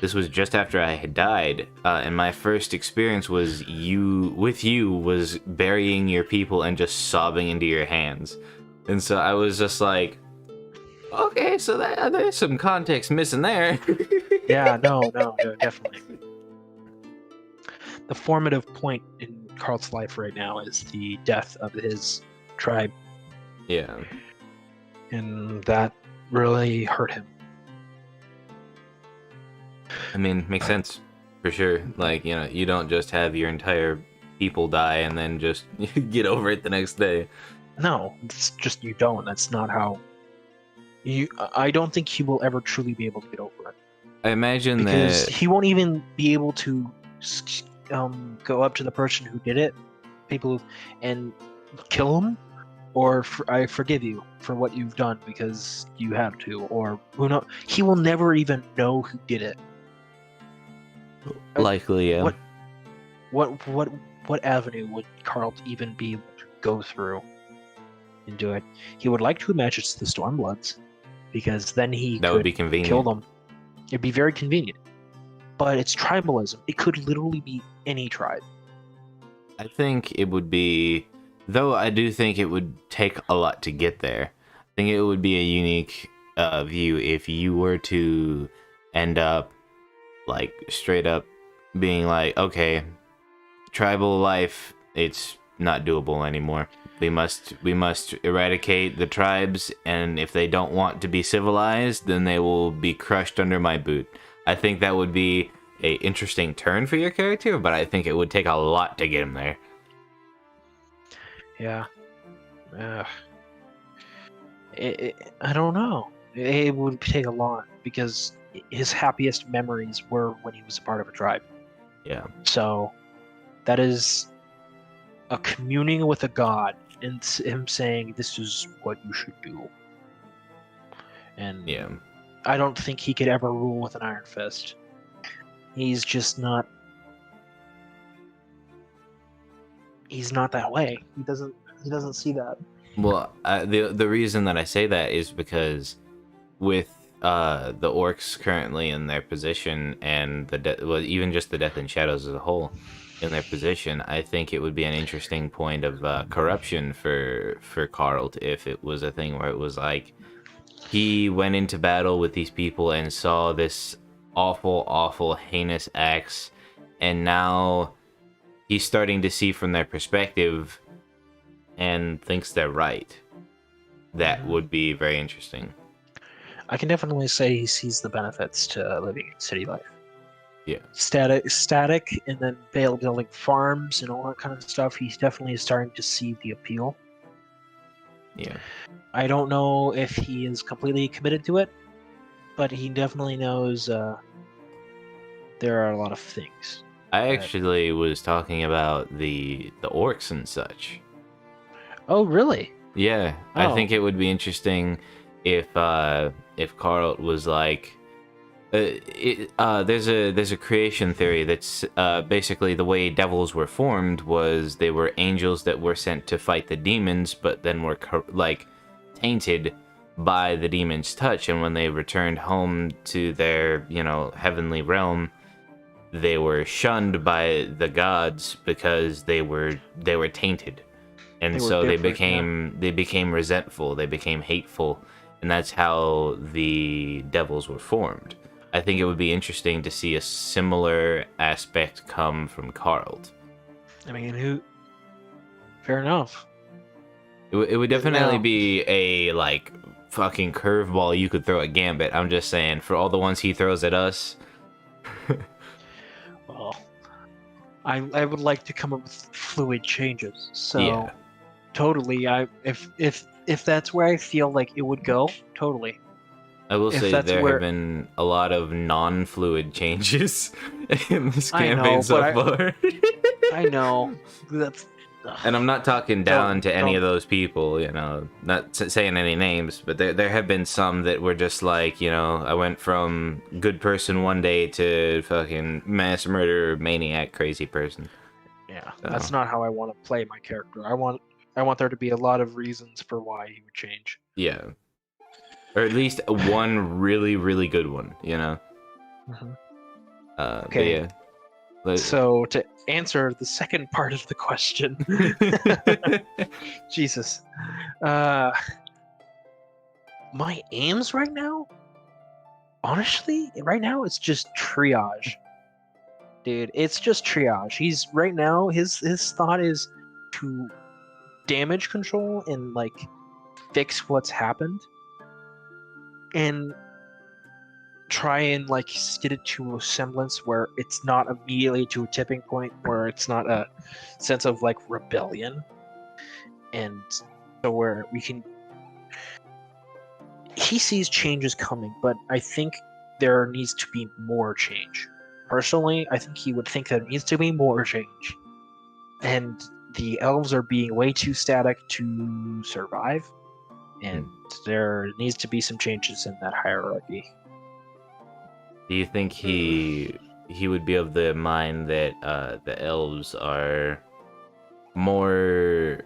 This was just after I had died, and my first experience was was burying your people and just sobbing into your hands. And so I was just like, okay, so there's some context missing there. Yeah, no, definitely. The formative point in Karlt's life right now is the death of his tribe. Yeah. And that really hurt him. I mean, makes sense, for sure. Like, you know, you don't just have your entire people die and then just get over it the next day. No, it's just you don't. That's not how... I don't think he will ever truly be able to get over it. I imagine because that... he won't even be able to go up to the person who did it, and kill him, or I forgive you for what you've done because you have to, or who knows. He will never even know who did it. Likely, yeah. What avenue would Karlt even be able to go through and do it? He would like to imagine it's the Stormbloods, because then that would be convenient. Kill them. It'd be very convenient. But it's tribalism. It could literally be any tribe. I think it would be, though I do think it would take a lot to get there. I think it would be a unique view if you were to end up like straight up being like, okay, tribal life, it's not doable anymore. We must eradicate the tribes, and if they don't want to be civilized, then they will be crushed under my boot. I think that would be a interesting turn for your character, but I think it would take a lot to get him there. Yeah. I don't know. It would take a lot, because his happiest memories were when he was a part of a tribe. Yeah. So that is a communing with a god, and him saying, this is what you should do. And yeah, I don't think he could ever rule with an iron fist. He's just not... He's not that way. He doesn't see that. Well, the reason that I say that is because with the orcs currently in their position, and even just the Death and Shadows as a whole in their position, I think it would be an interesting point of corruption for Karlt if it was a thing where it was like he went into battle with these people and saw this awful, heinous acts, and now he's starting to see from their perspective and thinks they're right. That would be very interesting. I can definitely say he sees the benefits to living in city life. Yeah. Static, and then building farms and all that kind of stuff. He's definitely starting to see the appeal. Yeah. I don't know if he is completely committed to it, but he definitely knows there are a lot of things. I actually was talking about the orcs and such. Oh, really? Yeah, Oh. I think it would be interesting if Karlt was like, there's a creation theory that's basically the way devils were formed was they were angels that were sent to fight the demons, but then were tainted by the demon's touch, and when they returned home to their heavenly realm, they were shunned by the gods because they were tainted, and so they became resentful, they became hateful, and that's how the devils were formed. I think it would be interesting to see a similar aspect come from Karlt. I mean, fair enough. It would definitely Now, be a like fucking curveball you could throw at Gambit. I'm just saying, for all the ones he throws at us. well, I would like to come up with fluid changes. So Yeah. totally, if that's where I feel like it would go, totally. I will If say that's there where have been a lot of non-fluid changes in this I campaign know, so but far. I know that's. And I'm not talking down to any of those people, you know, not saying any names, but there have been some that were just like, you know, I went from good person one day to fucking mass murderer, maniac, crazy person. Yeah, So, that's not how I want to play my character. I want there to be a lot of reasons for why he would change. yeah. Or at least one really, really good one, you know? Mm-hmm. Okay. Okay. So to answer the second part of the question, Jesus, my aims right now, honestly, right now it's just triage, dude. It's just triage. He's right now his thought is to damage control and like fix what's happened, and try and like get it to a semblance where it's not immediately to a tipping point, where it's not a sense of like rebellion, and so where we can. He sees changes coming, but I think there needs to be more change. Personally, I think he would think there needs to be more change, and the elves are being way too static to survive, and there needs to be some changes in that hierarchy. Do you think he would be of the mind that the elves are more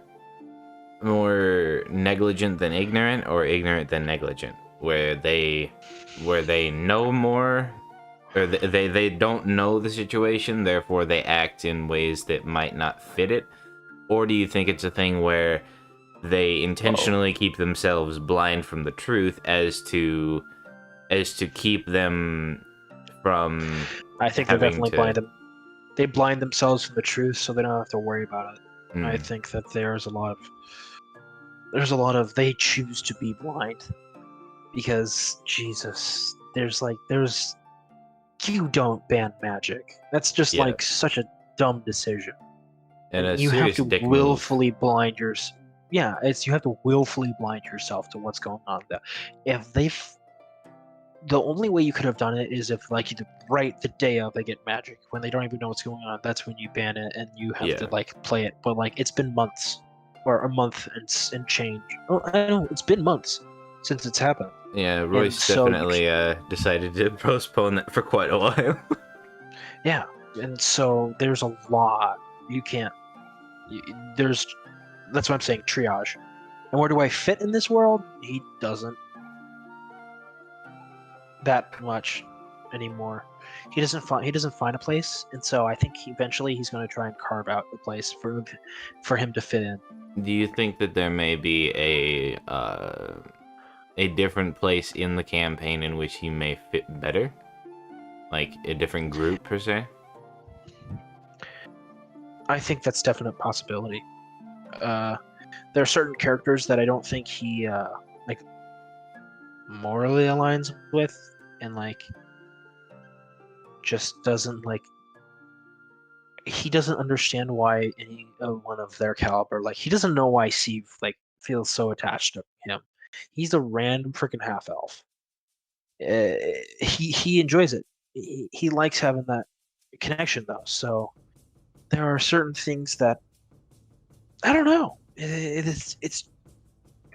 negligent than ignorant, or ignorant than negligent, where they know more, or they don't know the situation, therefore they act in ways that might not fit it? Or do you think it's a thing where they intentionally keep themselves blind from the truth as to keep them from I think they having definitely to... they blind themselves from the truth, so they don't have to worry about it. I Mm, think that there's a lot of they choose to be blind because Jesus, there's you don't ban magic. That's just yeah, like such a dumb decision. and a You have serious to dick move. willfully blind yeah, it's you have to willfully blind yourself to what's going on there. If they the only way you could have done it is if like right the day of they get magic, when they don't even know what's going on, that's when you ban it and you have to Yeah. like play it. But like it's been months, or a month and change. Oh, I know it's been months since it's happened. Yeah, And Royce so definitely decided to postpone that for quite a while. yeah, and so there's a lot you can't. There's that's what I'm saying, triage. And where do I fit in this world? He doesn't that much anymore. He doesn't find a place, and so I think eventually he's going to try and carve out a place for him to fit in. Do you think that there may be a different place in the campaign in which he may fit better? Like a different group per se? I think that's definite possibility. There are certain characters that I don't think he like morally aligns with, and like just doesn't like. He doesn't understand why any one of their caliber, like he doesn't know why Steve like feels so attached to him. He's a random freaking half elf. He enjoys it. He likes having that connection though. So there are certain things that I don't know. It's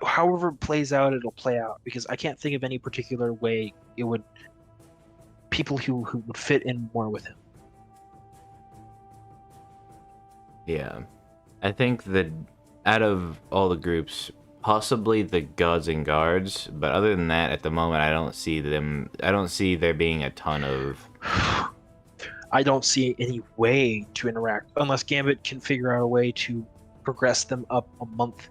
however it plays out, it'll play out, because I can't think of any particular way it would people who would fit in more with him. Yeah. I think that out of all the groups, possibly the Gods and Guards, but other than that, at the moment, I don't see there being a ton of... I don't see any way to interact unless Gambit can figure out a way to progress them up a month.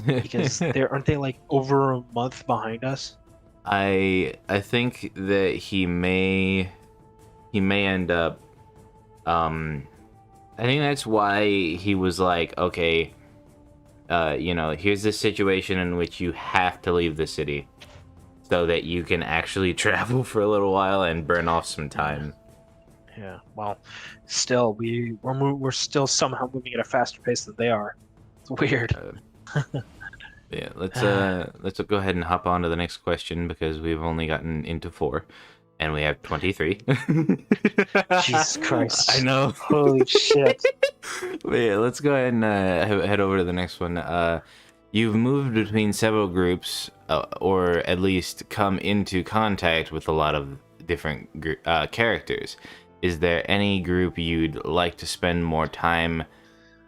Because aren't they like over a month behind us? I think that he may end up I think that's why he was like, okay, here's this situation in which you have to leave the city so that you can actually travel for a little while and burn off some time. Yeah. Well, still, we're still somehow moving at a faster pace than they are. It's weird. Yeah, let's go ahead and hop on to the next question because we've only gotten into 4 and we have 23. Jesus Christ. I know. Holy shit. But yeah, let's go ahead and head over to the next one. You've moved between several groups, or at least come into contact with a lot of different characters. Is there any group you'd like to spend more time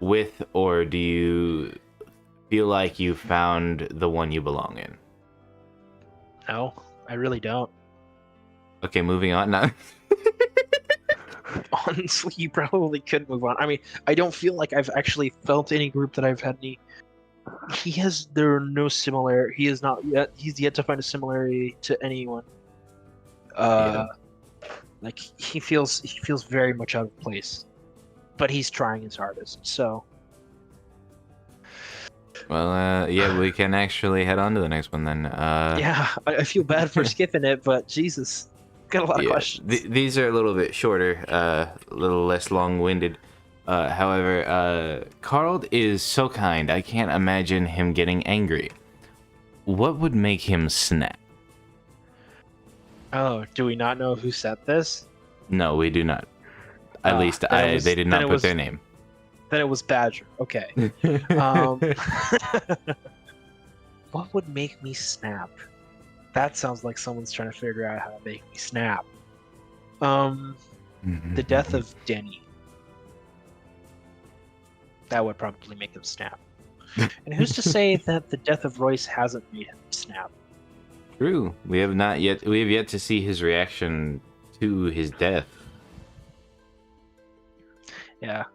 with, or do you feel like you found the one you belong in? No, I really don't. Okay, moving on now. Honestly, you probably could move on. I mean, I don't feel like I've actually felt any group that I've had any. There are no similar. He is not yet. He's yet to find a similarity to anyone. Yeah. Like he feels very much out of place, but he's trying his hardest. So. Well, yeah, we can actually head on to the next one then. Yeah, I feel bad for skipping it, but Jesus, got a lot of questions. These are a little bit shorter, a little less long-winded. However, Karlt is so kind, I can't imagine him getting angry. What would make him snap? Oh, do we not know who said this? No, we do not. At least they did not put their name. Then it was Badger. Okay. What would make me snap? That sounds like someone's trying to figure out how to make me snap. The death of Denny. That would probably make him snap. And who's to say that the death of Royce hasn't made him snap? True. We have yet to see his reaction to his death. Yeah.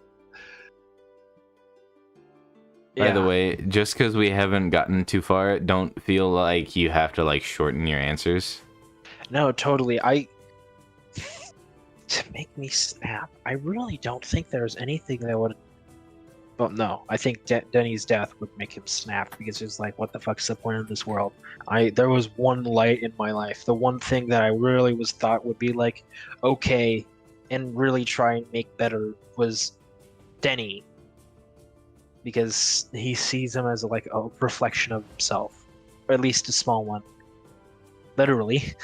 By the way, just because we haven't gotten too far, don't feel like you have to like shorten your answers. No, totally. To make me snap, I really don't think there's anything that would. Well, no, I think Denny's death would make him snap because it's like, what the fuck's the point of this world? There was one light in my life. The one thing that I really thought would be like, okay, and really try and make better was Denny. Because he sees him as like a reflection of himself, or at least a small one, literally.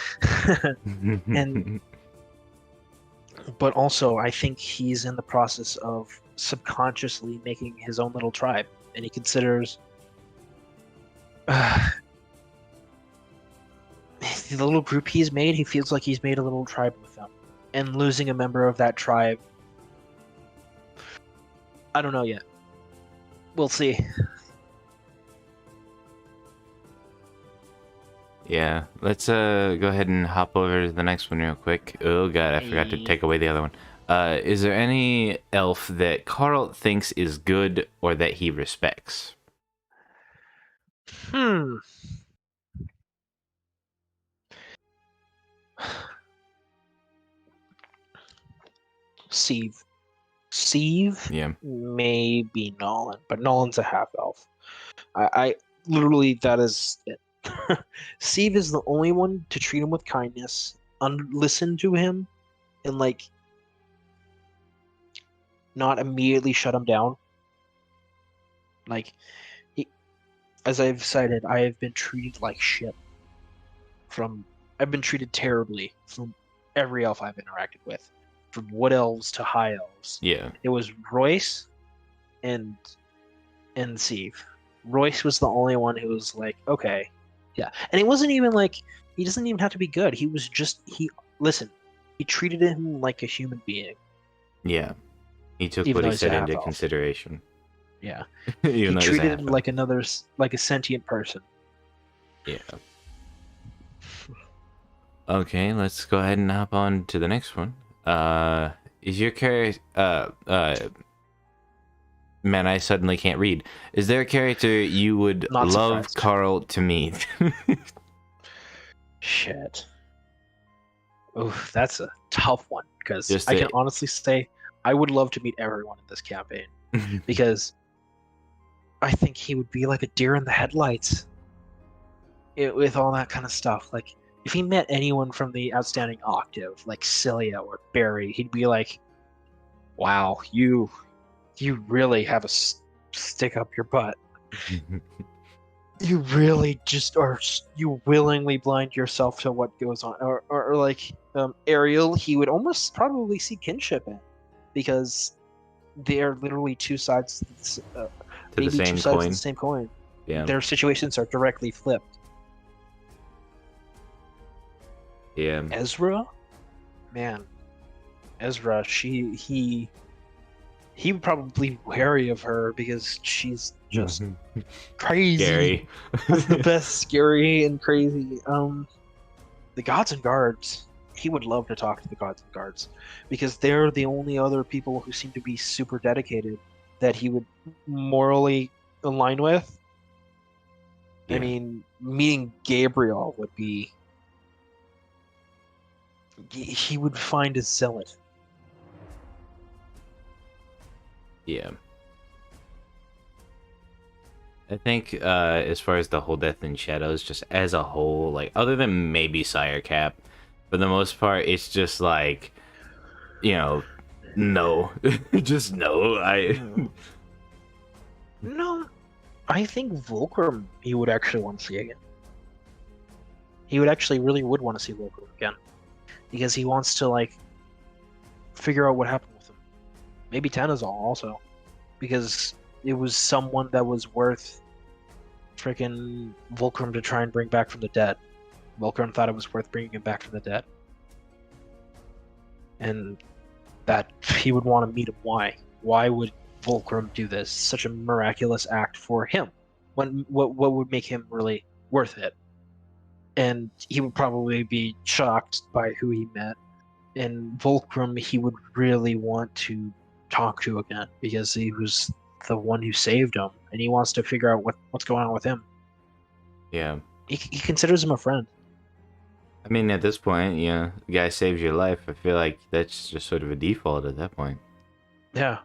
But also, I think he's in the process of subconsciously making his own little tribe, and he considers the little group he's made. He feels like he's made a little tribe with them, and losing a member of that tribe. I don't know yet. We'll see. Yeah, let's go ahead and hop over to the next one real quick. Oh god, I forgot to take away the other one. Is there any elf that Karlt thinks is good or that he respects? Sieve, yeah, maybe Nolan, but Nolan's a half elf. I literally, that is it. Sieve is the only one to treat him with kindness, listen to him, and like not immediately shut him down. Like, as I've cited, I have been treated like shit. I've been treated terribly from every elf I've interacted with. From wood elves to high elves. Yeah. It was Royce and Sieve. Royce was the only one who was like, okay. Yeah. And it wasn't even like, he doesn't even have to be good. He was just, he treated him like a human being. Yeah. He took what he said into consideration. Yeah. He treated him like a sentient person. Yeah. Okay, let's go ahead and hop on to the next one. Is your character Man, I suddenly can't read. Is there a character you would Not love surprised. Karlt to meet? Shit. Oof, that's a tough one because Just I can a, honestly say I would love to meet everyone in this campaign because I think he would be like a deer in the headlights with all that kind of stuff. Like if he met anyone from the Outstanding Octave, like Cilia or Barry, he'd be like, "Wow, you really have a stick up your butt. You really just are. You willingly blind yourself to what goes on." Or like Ariel, he would almost probably see kinship in because they are literally two sides, to the maybe two same sides of the coin. same coin. Yeah. Their situations are directly flipped. Yeah. Ezra, man, Ezra, he would probably be wary of her because she's just crazy. Scary. That's the best, scary and crazy. The Gods and Guards. He would love to talk to the Gods and Guards because they're the only other people who seem to be super dedicated that he would morally align with. Yeah. I mean, meeting Gabriel would be. He would find his zealot. Yeah. I think as far as the whole Death in Shadows, just as a whole, like other than maybe Sire Cap, for the most part, it's just like, no, just no. No, I think Vulcan he would actually want to see again. He would actually really would want to see Vulcan again because he wants to like figure out what happened with him. Maybe Tanazal also because it was someone that was worth freaking Vulcan to try and bring back from the dead. Vulcan thought it was worth bringing him back from the dead, and that he would want to meet him. Why? Why would Vulcan do this? Such a miraculous act for him. What would make him really worth it? And he would probably be shocked by who he met. And Vulcan, he would really want to talk to again because he was the one who saved him, and he wants to figure out what's going on with him. Yeah. He considers him a friend. I mean, at this point, the guy saves your life. I feel like that's just sort of a default at that point. Yeah.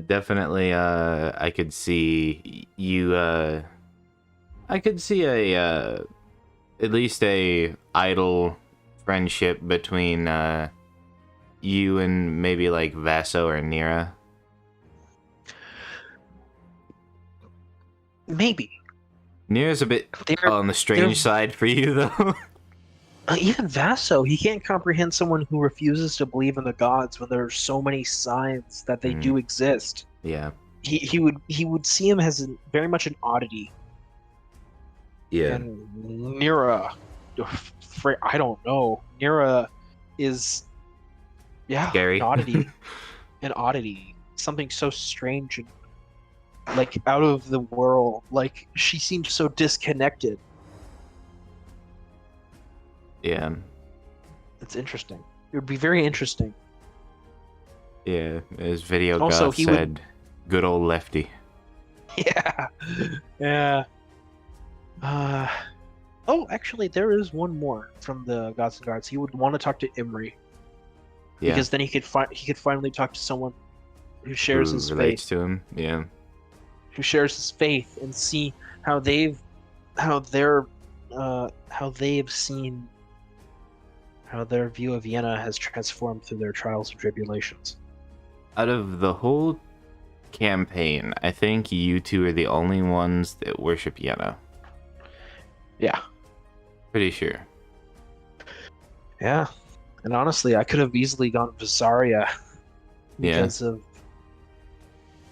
Definitely, I could see you. I could see at least a idle friendship between you and maybe like Vaso or Nira. Maybe. Nira's a bit on the strange side for you, though. Even Vaso, he can't comprehend someone who refuses to believe in the gods when there are so many signs that they do exist. Yeah. He would see him as very much an oddity. Yeah. And Nira, I don't know. Nira is, scary. an oddity, something so strange and like out of the world. Like she seems so disconnected. Yeah. It's interesting. It would be very interesting. Yeah, as Video Also, God said, good old Lefty. Yeah. Yeah. Oh, actually, there is one more from the Gods and Guards. He would want to talk to Imri. Yeah. Because then he could finally talk to someone who shares his relates faith. to him. Yeah. Who shares his faith and see how they've seen how their view of Vienna has transformed through their trials and tribulations. Out of the whole campaign, I think you two are the only ones that worship Vienna. Yeah. Pretty sure. Yeah. And honestly, I could have easily gone Visaria because of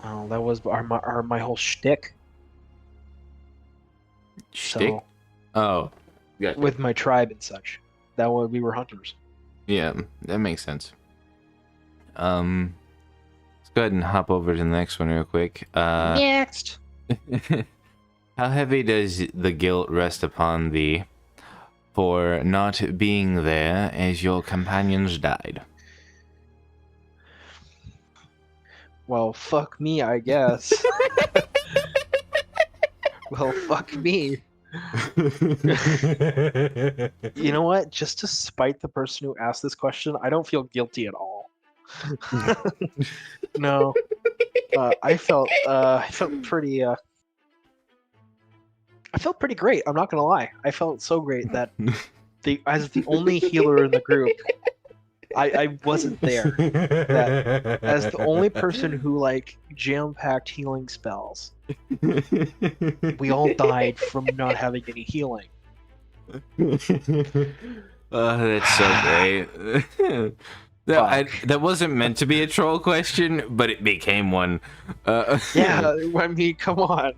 that was my whole shtick. Shtick? So, oh. Gotcha. With my tribe and such. That way we were hunters. Yeah, that makes sense. Let's go ahead and hop over to the next one real quick. Next! How heavy does the guilt rest upon thee for not being there as your companions died? Well, fuck me, I guess. Well, fuck me. You know what? Just to spite the person who asked this question, I don't feel guilty at all. No, I felt pretty I felt pretty great. I'm not gonna lie. I felt so great that as the only healer in the group, I wasn't there. That as the only person who like jam-packed healing spells, we all died from not having any healing. Oh, that's so great. That wasn't meant to be a troll question, but it became one. Yeah, I mean, come on.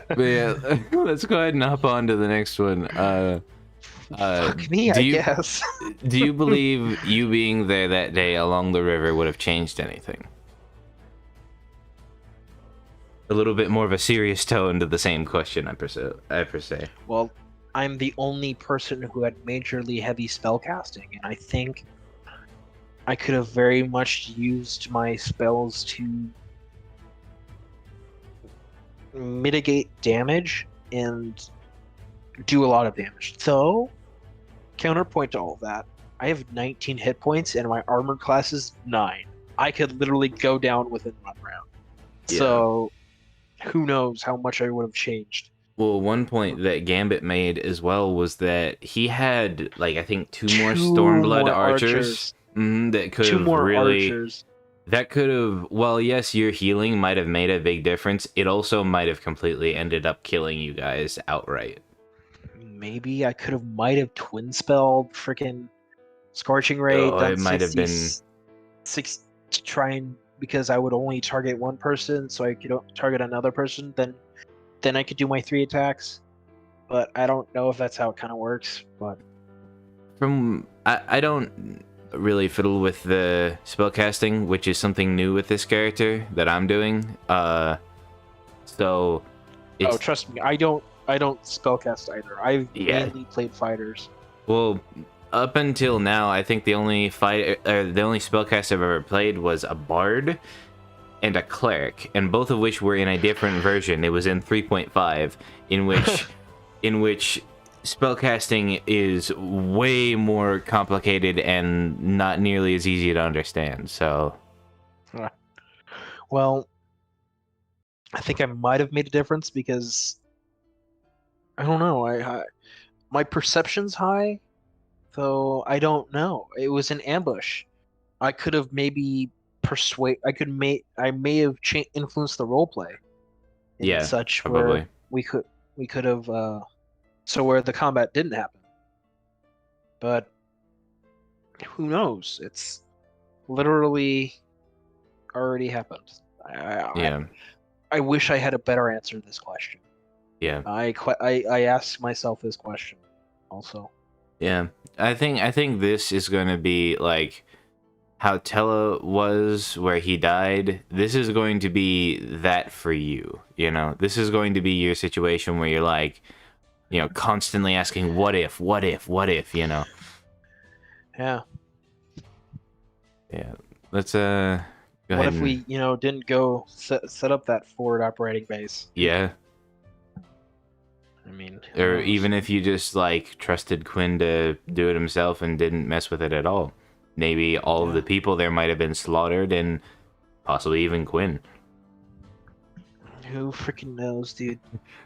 But yeah, let's go ahead and hop on to the next one. Fuck me, do I you, guess. Do you believe you being there that day along the river would have changed anything? A little bit more of a serious tone to the same question, I per se. Well, I'm the only person who had majorly heavy spellcasting, and I think I could have very much used my spells to mitigate damage and do a lot of damage. So, counterpoint to all of that, I have 19 hit points and my armor class is 9. I could literally go down within 1 round. Yeah. So, who knows how much I would have changed. Well, one point that Gambit made as well was that he had, like, I think two more Stormblood archers. That could have really... Archers. That could have... Well, yes, your healing might have made a big difference. It also might have completely ended up killing you guys outright. Maybe I might have twin spelled freaking Scorching Ray. Oh, it might have been 6 to try and, because I would only target one person, so I could target another person. Then I could do my 3 attacks. But I don't know if that's how it kind of works. But I don't really fiddle with the spellcasting, which is something new with this character that I'm doing. So it's... Oh, trust me, I don't spellcast either. I've mainly played fighters. Well, up until now, I think the only spellcast I've ever played was a bard and a cleric, and both of which were in a different version. It was in 3.5, in which spellcasting is way more complicated and not nearly as easy to understand. So, well, I think I might have made a difference because I don't know. My perception's high, though I don't know. It was an ambush. I could have maybe I may have influenced the roleplay in such probably. Where we could have so where the combat didn't happen. But who knows? It's literally already happened. I wish I had a better answer to this question. Yeah. I asked myself this question also. Yeah. I think this is going to be like how Tella was where he died. This is going to be that for you, you know. This is going to be your situation where you're like, you know, constantly asking what if, you know. Yeah. Yeah. Let's go ahead. What if we, you know, didn't go set up that forward operating base? Yeah. I mean, or even if you just like trusted Quinn to do it himself and didn't mess with it at all. Maybe all of the people there might have been slaughtered, and possibly even Quinn. Who freaking knows, dude?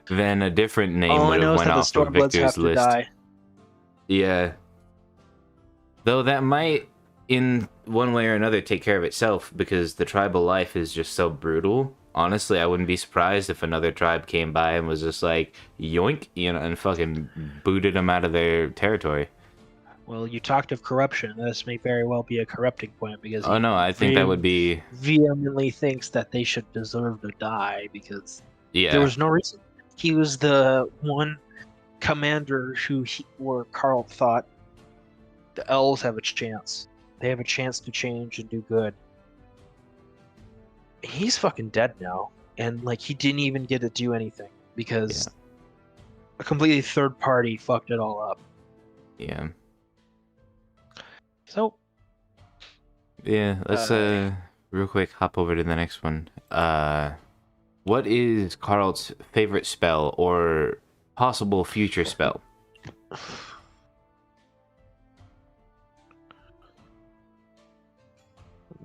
Then a different name would have went off of Victor's list. Die. Yeah. Though that might, in one way or another, take care of itself, because the tribal life is just so brutal. Honestly, I wouldn't be surprised if another tribe came by and was just like, yoink, you know, and fucking booted them out of their territory. Well, you talked of corruption. This may very well be a corrupting point, because I think that would be vehemently thinks that they should deserve to die because there was no reason. He was the one commander where Karlt thought the elves have a chance. They have a chance to change and do good. He's fucking dead now, and like he didn't even get to do anything because a completely third party fucked it all up. Yeah. So. Yeah, let's real quick, hop over to the next one. What is Karlt's favorite spell or possible future spell?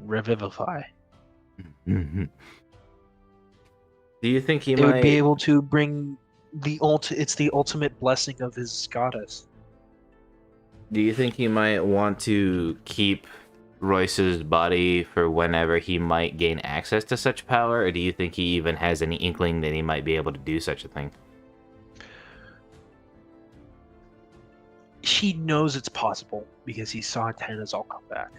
Revivify. Mm-hmm. Do you think he It might would be able to bring it's the ultimate blessing of his goddess. Do you think he might want to keep Royce's body for whenever he might gain access to such power, or do you think he even has any inkling that he might be able to do such a thing? He knows it's possible because he saw Tanazal come back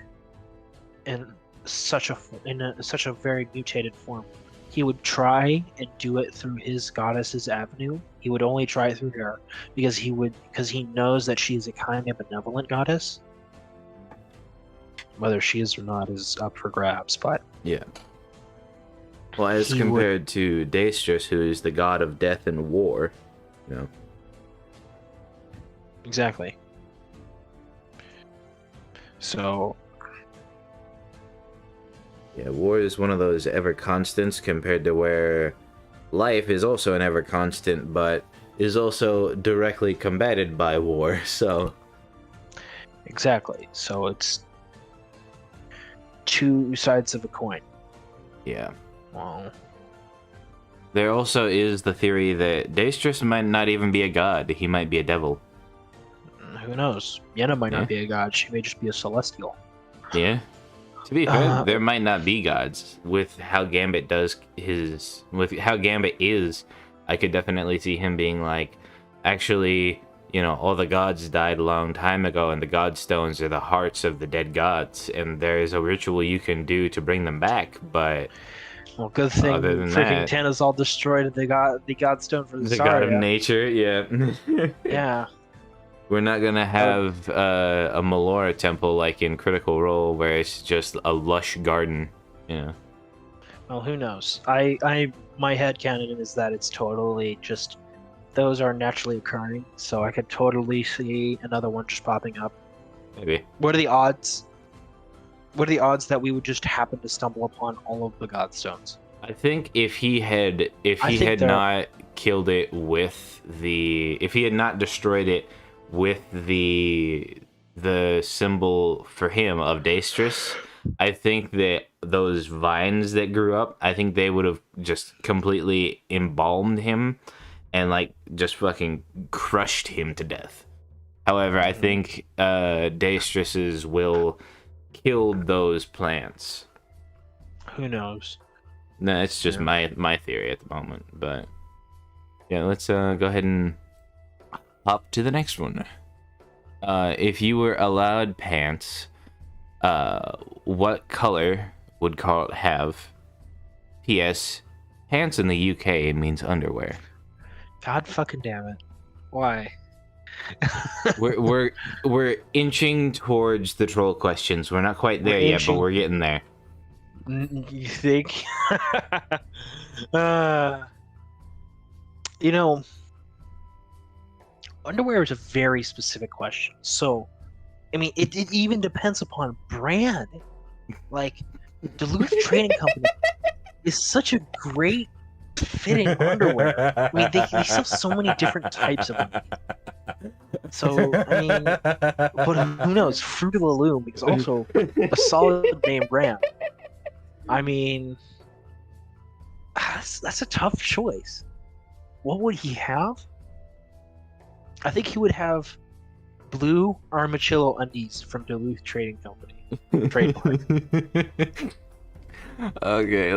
in such a very mutated form. He would try and do it through his goddess's avenue. He would only try it through her because he knows that she is a kind and benevolent goddess. Whether she is or not is up for grabs, but yeah. Well, as compared to Daestrus, who is the god of death and war, you know. Exactly. So yeah, war is one of those ever constants compared to where life is also an ever constant, but is also directly combated by war. So exactly. So it's two sides of a coin. Yeah. Well, there also is the theory that Daestrus might not even be a god. He might be a devil. Who knows? Yenna might not be a god. She may just be a celestial. Yeah. To be fair, there might not be gods. With how Gambit is, I could definitely see him being like, actually, you know, all the gods died a long time ago, and the god stones are the hearts of the dead gods, and there is a ritual you can do to bring them back. But well, good thing freaking Tanazal destroyed the godstone for the god of nature. Yeah. Yeah. We're not gonna have a Melora temple like in Critical Role, where it's just a lush garden, you know. Well, who knows? My headcanon is that it's totally just those are naturally occurring, so I could totally see another one just popping up. Maybe. What are the odds? What are the odds that we would just happen to stumble upon all of the godstones? I think if he had not killed it with if he had not destroyed it with the symbol for him of Daestrus, I think that those vines that grew up, I think they would have just completely embalmed him and like just fucking crushed him to death. However, I think Daestrus's will killed those plants. Who knows? No, it's just my theory at the moment, but yeah, let's go ahead and hop to the next one. If you were allowed pants, what color would Karlt have? P.S. Pants in the UK means underwear. God fucking damn it! Why? we're inching towards the troll questions. We're not quite there yet, but we're getting there. You think? You know, underwear is a very specific question. So, I mean, it even depends upon brand. Like, Duluth Trading Company is such a great fitting underwear. I mean, they sell so many different types of them. So, I mean, but who knows? Fruit of the Loom is also a solid name brand. I mean, that's a tough choice. What would he have? I think he would have blue armachillo undies from Duluth Trading Company. Trademark. Okay,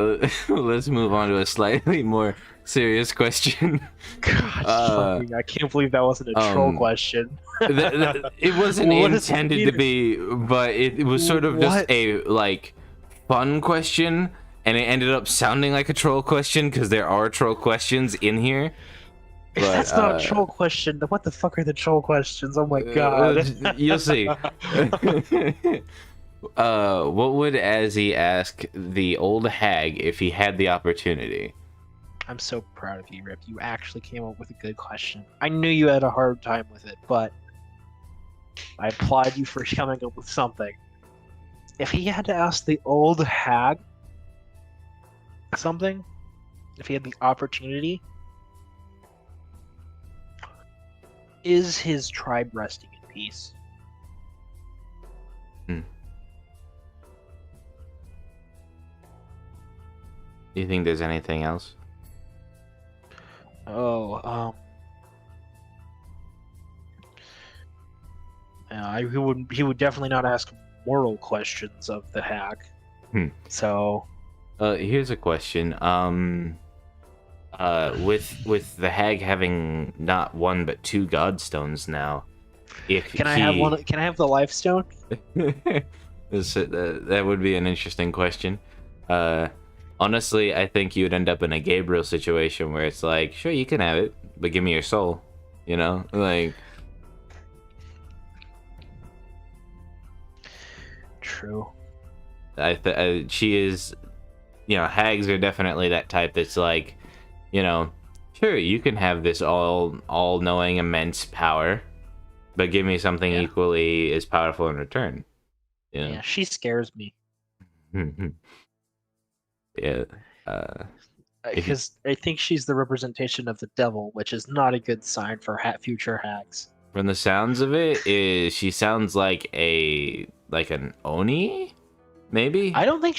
let's move on to a slightly more serious question. God, I can't believe that wasn't a troll question. It wasn't intended to be, but it was sort of just a like fun question, and it ended up sounding like a troll question because there are troll questions in here. But, if that's not a troll question, then what the fuck are the troll questions? Oh my god. You'll see. What would Azzy ask the old hag if he had the opportunity? I'm so proud of you, Rip. You actually came up with a good question. I knew you had a hard time with it, but I applaud you for coming up with something. If he had to ask the old hag something, if he had the opportunity, is his tribe resting in peace? Do you think there's anything else? He would definitely not ask moral questions of the hag. So, here's a question. With the hag having not one but 2 godstones now, can I have one? Can I have the life stone? That would be an interesting question. Honestly, I think you would end up in a Gabriel situation where it's like, sure, you can have it, but give me your soul. You know, like. True. She is, you know, hags are definitely that type that's like, you know, sure, you can have this all-knowing immense power, but give me something equally as powerful in return. You know? Yeah, she scares me. Yeah. Because I think she's the representation of the devil, which is not a good sign for future hags. From the sounds of it, she sounds like an Oni, maybe. I don't think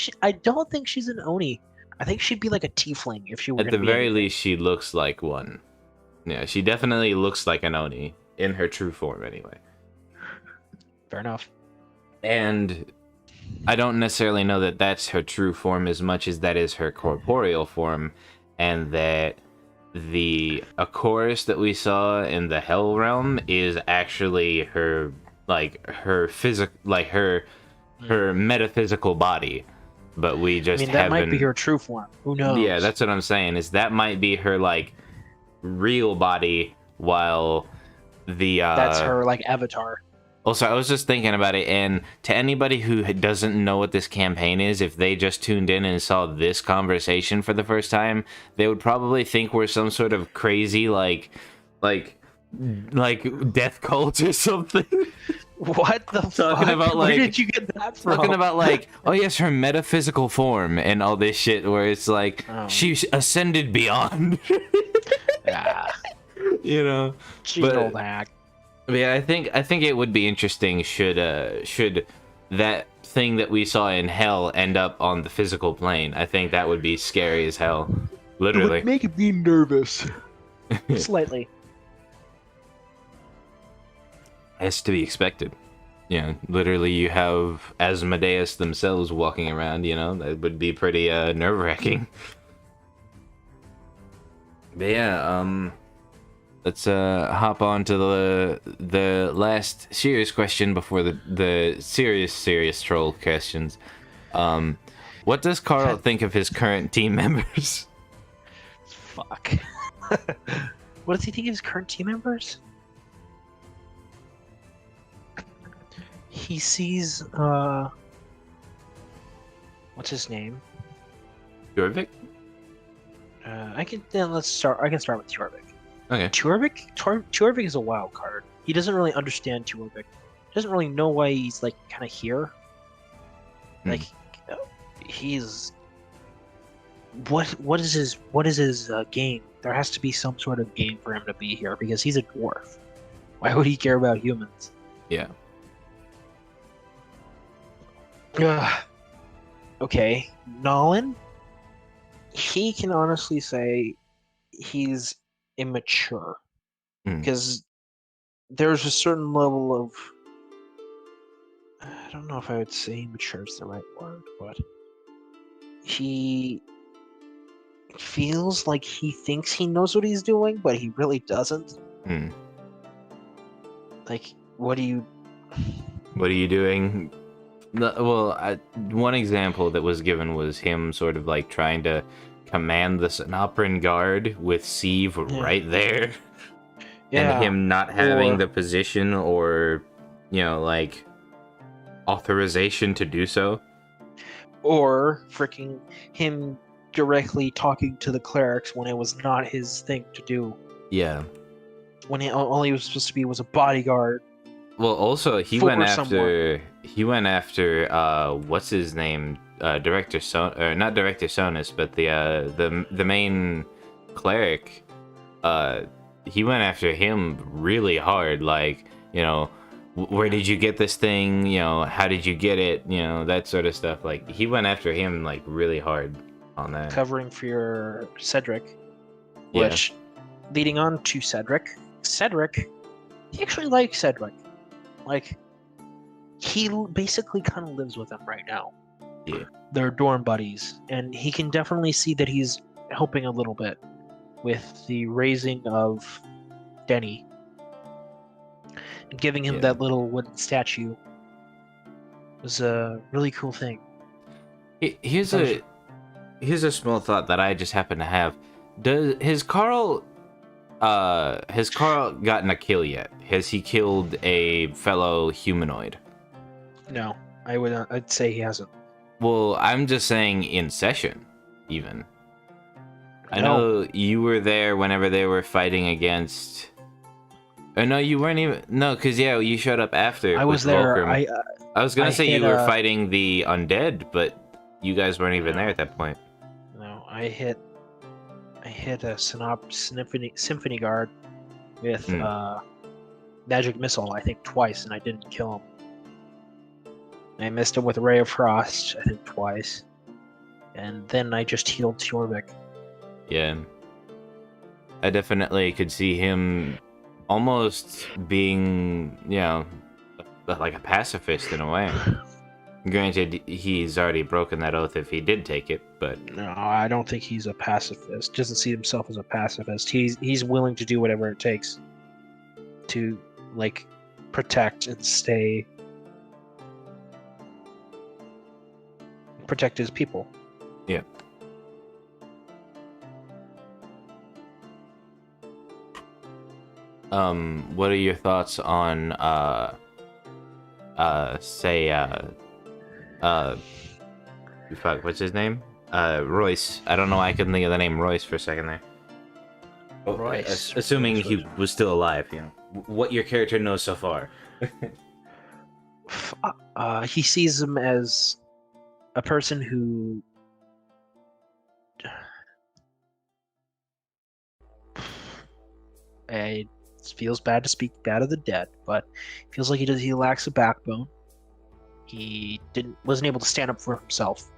she's an Oni. I think she'd be like a tiefling if she were. At the very least, she looks like one. Yeah, she definitely looks like an Oni in her true form, anyway. Fair enough. And I don't necessarily know that that's her true form as much as that is her corporeal form, and that the chorus that we saw in the Hell realm is actually her metaphysical body, but we just haven't. That might be her true form. Who knows? Yeah, that's what I'm saying. Is that might be her real body, while the that's her avatar. Also, I was just thinking about it, and to anybody who doesn't know what this campaign is, if they just tuned in and saw this conversation for the first time, they would probably think we're some sort of crazy, like death cult or something. What the talking fuck? About Where did you get that from? Talking about oh yes, her metaphysical form and all this shit, where it's she ascended beyond. Yeah. You know, she's an old hack. Yeah, I think it would be interesting should that thing that we saw in Hell end up on the physical plane. I think that would be scary as hell. Literally. It would make me nervous. Slightly. As to be expected. You know, literally you have Asmodeus themselves walking around, you know, that would be pretty nerve-wracking. But yeah, let's hop on to the last serious question before the serious troll questions. What does Karlt think of his current team members? Fuck. What does he think of his current team members? He sees what's his name? Jorvik? I can start with Jorvik. Okay. Jorvik is a wild card. He doesn't really understand Jorvik. He doesn't really know why he's kind of here. He's what is his game? There has to be some sort of game for him to be here because he's a dwarf. Why would he care about humans? Yeah. Okay, Nolan. He can honestly say he's immature because there's a certain level of, I don't know if I would say immature is the right word, but he feels like he thinks he knows what he's doing, but he really doesn't. What are you doing? Well, one example that was given was him sort of trying to command the Synopran guard with Sieve right there. Yeah. And him not having the position or, authorization to do so. Or freaking him directly talking to the clerics when it was not his thing to do. Yeah. When all he was supposed to be was a bodyguard. Well, also he went after what's his name? director or not director Sonus, but the main cleric, he went after him really hard. Like, you know, where did you get this thing? You know, how did you get it? You know, that sort of stuff. Like, he went after him like really hard on that. Covering for your Cedric, Yeah. which leading on to Cedric, he actually likes Cedric. Like, he basically kind of lives with him right now. Yeah. They're dorm buddies, and he can definitely see that he's helping a little bit with the raising of Denny. Giving him that little wooden statue was a really cool thing. Here's a small thought that I just happen to have. Has Karl gotten a kill yet? Has he killed a fellow humanoid? No, I'd say he hasn't. Well, I'm just saying in session, even. I know you were there whenever they were fighting against. Oh, no, you weren't even. No, because you showed up after. I was there. Vulcan. I was gonna say you were fighting the undead, but you guys weren't even there at that point. No, I hit a Symphony Guard with Magic Missile, I think twice, and I didn't kill him. I missed him with a Ray of Frost, I think twice. And then I just healed Torvik. Yeah. I definitely could see him almost being, like a pacifist in a way. Granted, he's already broken that oath if he did take it, but... No, I don't think he's a pacifist. Doesn't see himself as a pacifist. He's willing to do whatever it takes to, like, protect and protect his people. Yeah. What are your thoughts on, fuck, what's his name? Royce. I don't know why I couldn't think of the name Royce for a second there. Royce. Assuming he was still alive, what your character knows so far. He sees him as a person who it feels bad to speak bad of the dead, but feels like he lacks a backbone. He wasn't able to stand up for himself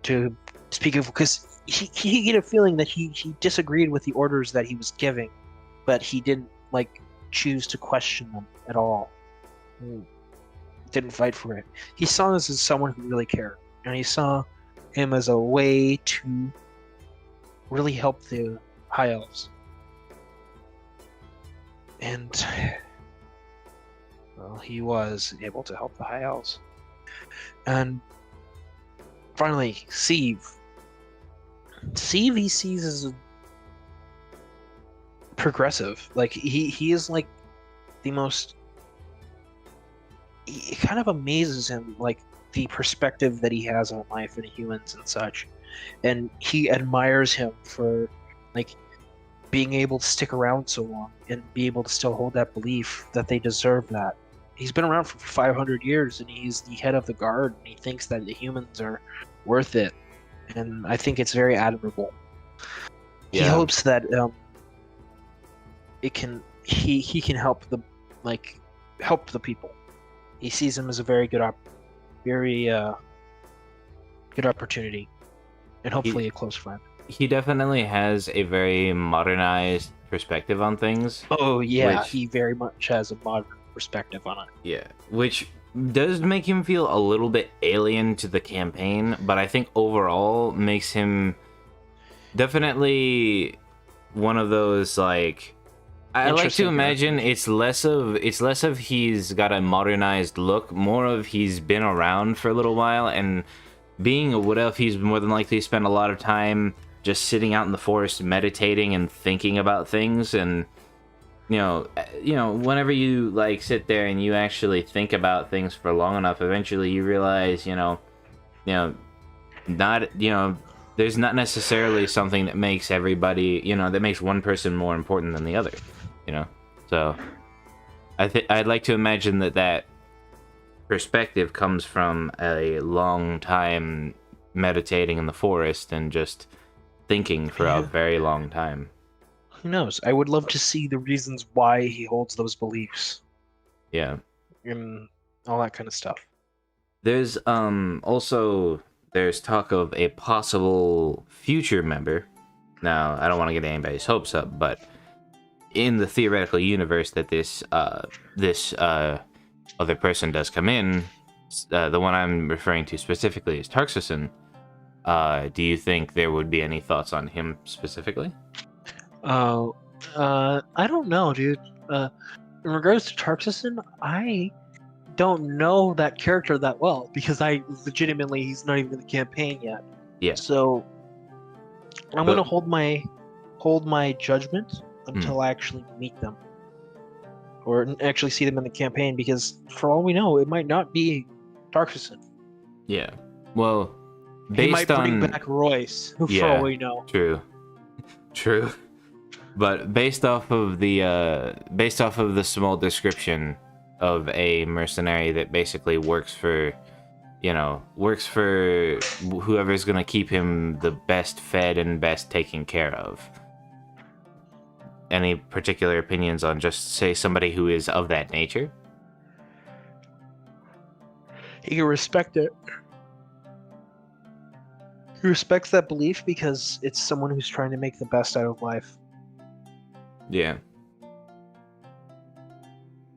to speak of, because he get a feeling that he disagreed with the orders that he was giving, but he didn't choose to question them at all. Didn't fight for it. He saw us as someone who really cared, and he saw him as a way to really help the High Elves. And well, he was able to help the High Elves. And finally, Sieve he sees as a progressive. He is the most. It kind of amazes him, the perspective that he has on life and humans and such, and he admires him for being able to stick around so long and be able to still hold that belief that they deserve that. He's been around for 500 years and he's the head of the guard, and he thinks that the humans are worth it, and I think it's very admirable. Yeah. He hopes that he can help help the people. He sees him as a very good opportunity, and hopefully a close friend. He definitely has a very modernized perspective on things. Oh yeah, he very much has a modern perspective on it. Yeah, which does make him feel a little bit alien to the campaign, but I think overall makes him definitely one of those I like to imagine it's less of he's got a modernized look, more of he's been around for a little while, and being a wood elf, he's more than likely spent a lot of time just sitting out in the forest meditating and thinking about things. And whenever you sit there and you actually think about things for long enough, eventually you realize there's not necessarily something that makes everybody, that makes one person more important than the other, So I'd like to imagine that perspective comes from a long time meditating in the forest and just thinking for a very long time. Who knows? I would love to see the reasons why he holds those beliefs Yeah. and all that kind of stuff. There's also there's talk of a possible future member. Now, I don't want to get anybody's hopes up, but in the theoretical universe that this other person does come in, the one I'm referring to specifically is Tarxison. Do you think there would be any thoughts on him specifically? I don't know, dude. In regards to Tarxison, I don't know that character that well because he's not even in the campaign yet. Yeah. So I'm gonna hold my judgment until I actually meet them or actually see them in the campaign, because for all we know, it might not be Tarxison. Yeah. Well, he might bring back Royce. For all we know. True. But based off of the small description of a mercenary that basically works for whoever's gonna keep him the best fed and best taken care of. Any particular opinions on just say somebody who is of that nature? He can respect it. He respects that belief because it's someone who's trying to make the best out of life. Yeah.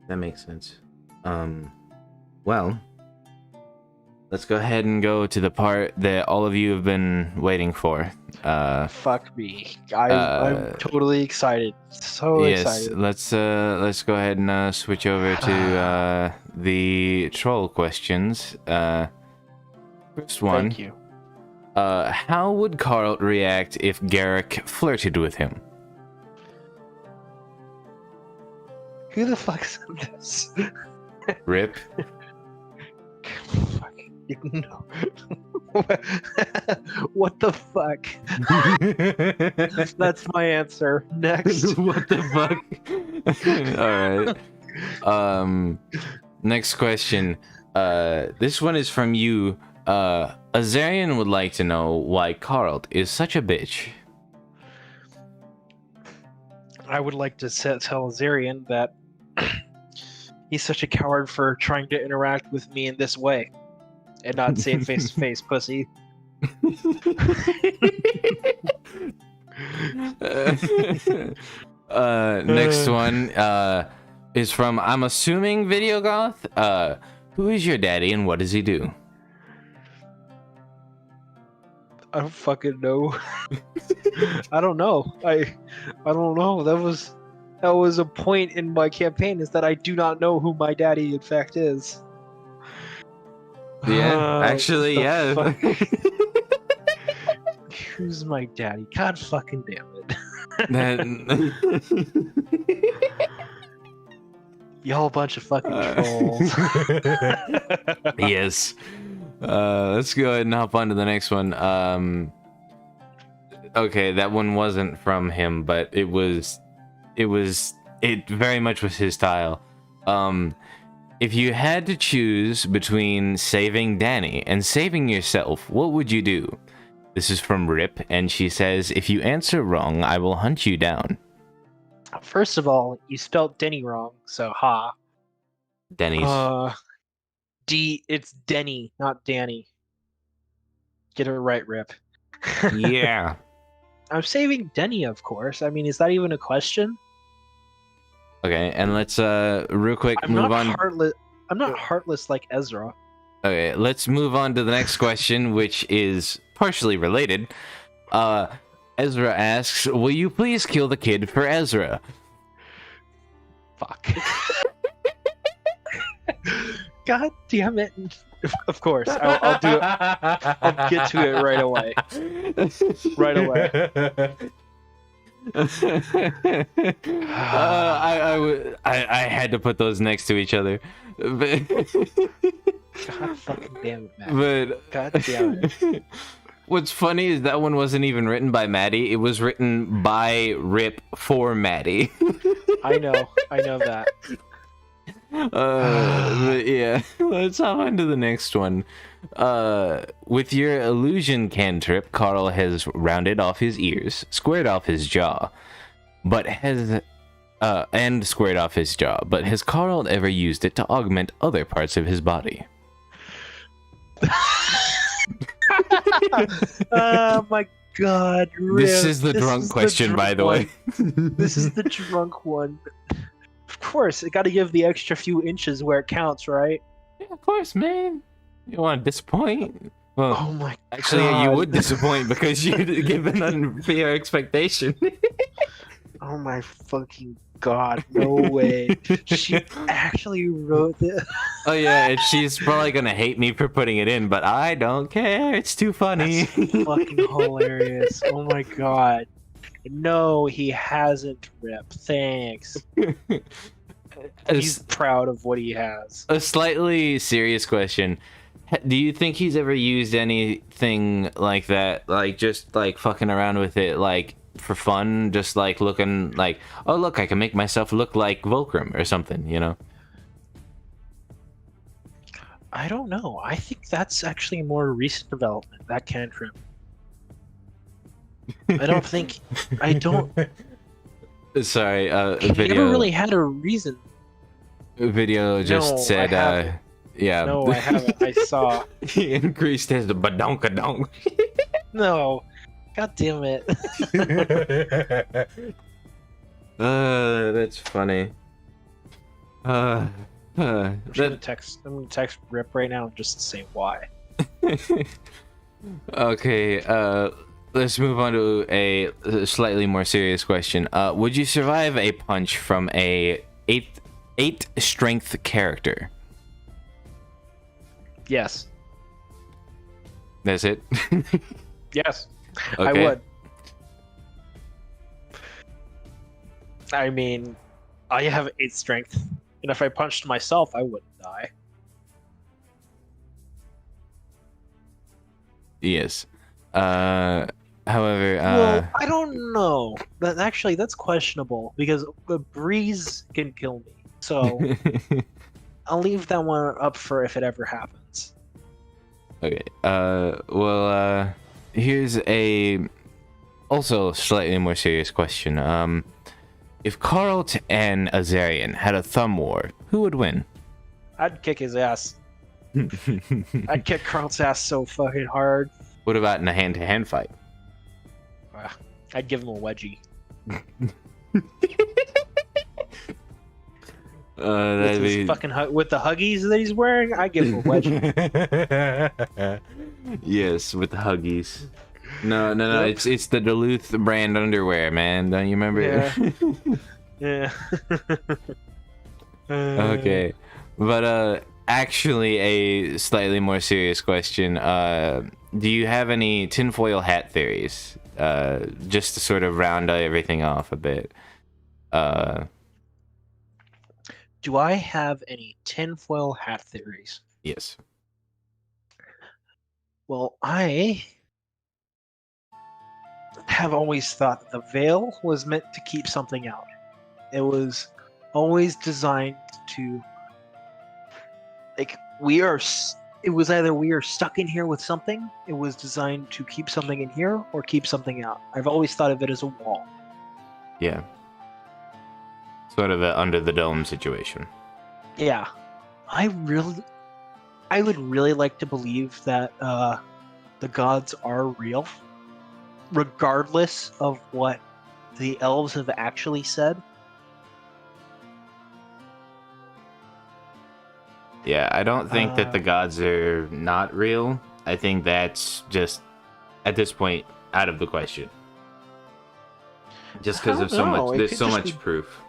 That makes sense. Well, let's go ahead and go to the part that all of you have been waiting for. Fuck me. I'm totally excited. So excited. Let's go ahead and switch over to the troll questions. First one. Thank you. How would Karlt react if Garrick flirted with him? Who the fuck said this? Rip. Fuck. No. What the fuck? That's my answer. Next. What the fuck? All right. Next question. This one is from you. Azarian would like to know why Karlt is such a bitch. I would like to tell Azarian that he's such a coward for trying to interact with me in this way and not say it face to face, pussy. Next one is from I'm assuming Video Goth. Who is your daddy and what does he do? I don't fucking know. I don't know. I don't know. That was a point in my campaign, is that I do not know who my daddy in fact is. Yeah, actually, yeah. Who's my daddy? God fucking damn it. Y'all a bunch of fucking trolls. Yes. Let's go ahead and hop on to the next one. Okay, that one wasn't from him, but it very much was his style. If you had to choose between saving Danny and saving yourself, what would you do? This is from Rip, and she says, if you answer wrong, I will hunt you down. First of all, you spelled Denny wrong, so ha. Denny's. It's Denny, not Danny. Get it right, Rip. Yeah. I'm saving Denny, of course. I mean, is that even a question? Okay, and let's real quick move on. I'm not heartless like Ezra. Okay, let's move on to the next question, which is partially related. Ezra asks, will you please kill the kid for Ezra? Fuck. God damn it. Of course, I'll do it. I'll get to it right away. Right away. I had to put those next to each other. But God fucking damn it, man. But God damn it. What's funny is that one wasn't even written by Maddie. It was written by Rip for Maddie. I know that. But yeah, let's hop on to the next one. With your illusion cantrip, Karl has rounded off his ears, squared off his jaw, but has and squared off his jaw. But has Karl ever used it to augment other parts of his body? Oh my god, Rip. This is the drunk question, by the way. This is the drunk one. Of course, it got to give the extra few inches where it counts, right? Yeah, of course, man. You want to disappoint? Well, Oh my actually, god. you would disappoint because you give an unfair expectation. Oh my fucking god, no way. She actually wrote this. Oh yeah, and she's probably gonna hate me for putting it in, but I don't care. It's too funny. That's fucking hilarious. Oh my god. No, he hasn't, Rip. Thanks. He's proud of what he has. A slightly serious question. Do you think he's ever used anything like that? Like, just, like, fucking around with it, like, for fun? Just, like, looking like, oh, look, I can make myself look like Vulcan or something, you know? I don't know. I think that's actually a more recent development, that cantrip. I don't think... I don't... Sorry, He video... never really had a reason. Video just No, said, I haven't. yeah. No, I haven't. I saw. He increased his badonkadonk. No. God damn it. That's funny. I'm gonna text Rip right now and just say why. Okay, let's move on to a slightly more serious question. Would you survive a punch from a eight strength character? Yes. That's it? Yes. Okay. I would. I mean, I have 8 strength, and if I punched myself, I wouldn't die. Yes. However, Well, I don't know. That's questionable because a breeze can kill me. So I'll leave that one up for if it ever happens. Okay. Well, here's a also slightly more serious question. If Karlt and Azarian had a thumb war, who would win? I'd kick his ass. I'd kick Karlt's ass so fucking hard. What about in a hand-to-hand fight? I'd give him a wedgie. That'd be... with the huggies that he's wearing, I'd give him a wedgie. Yes, with the huggies. No, yep. It's the Duluth brand underwear, man. Don't you remember? Yeah. Yeah. Okay, but actually, a slightly more serious question. Do you have any tinfoil hat theories? Just to sort of round everything off a bit. Do I have any tinfoil hat theories? Yes. Well, I have always thought that the veil was meant to keep something out. It was always designed to, like, it was either we are stuck in here with something, it was designed to keep something in here, or keep something out. I've always thought of it as a wall. Yeah. Sort of an under the dome situation. Yeah. I would really like to believe that the gods are real, regardless of what the elves have actually said. Yeah, I don't think that the gods are not real. I think that's just, at this point, out of the question. Just because of there's so much proof.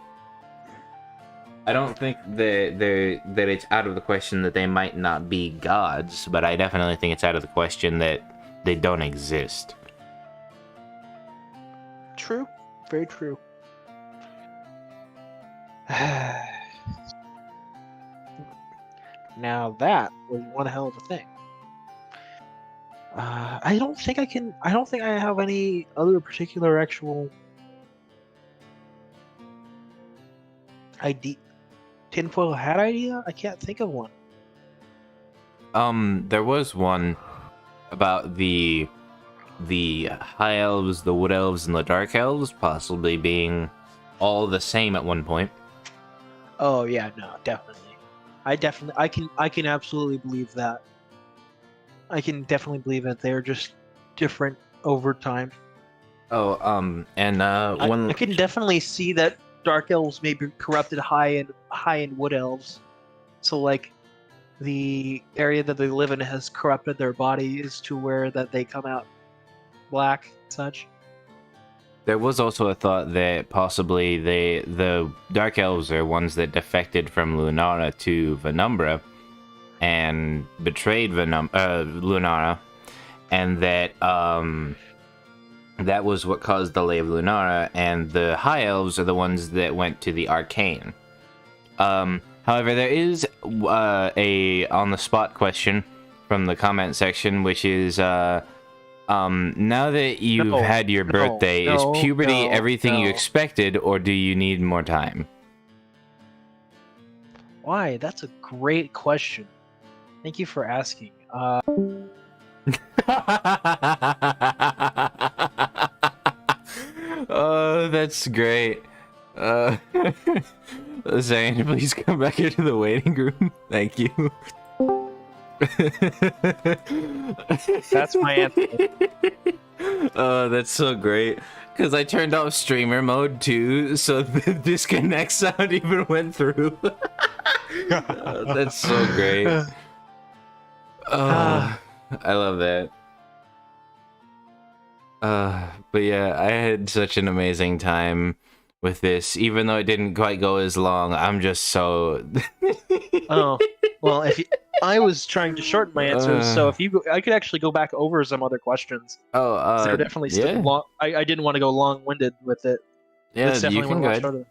I don't think that it's out of the question that they might not be gods, but I definitely think it's out of the question that they don't exist. True. Very true. Now that was one hell of a thing. I don't think I have any other particular actual idea. tinfoil hat idea? I can't think of one. There was one about the high elves, the wood elves, and the dark elves possibly being all the same at one point. Oh yeah, no, definitely. I can absolutely believe that. I can definitely believe that they're just different over time. Oh, and I can definitely see that dark elves may be corrupted high in wood elves. So like the area that they live in has corrupted their bodies to where that they come out black and such. there was also a thought that possibly the dark elves are ones that defected from Lunara to Venumbra and betrayed Lunara, and that that was what caused the Lay of Lunara, and the High Elves are the ones that went to the Arcane. However, there is a on-the-spot question from the comment section, which is, now that you've had your birthday, is puberty everything you expected, or do you need more time? Why? That's a great question. Thank you for asking. Oh, that's great. Zane, please come back into the waiting room. Thank you. That's my answer. Oh, that's so great. Because I turned off streamer mode too, so the disconnect sound even went through. Oh, that's so great. Oh, I love that. But yeah, I had such an amazing time with this, even though it didn't quite go as long. I'm just so. Oh, well, I was trying to shorten my answers, so I could actually go back over some other questions. They're definitely still long. I didn't want to go long-winded with it. Yeah, you can go ahead.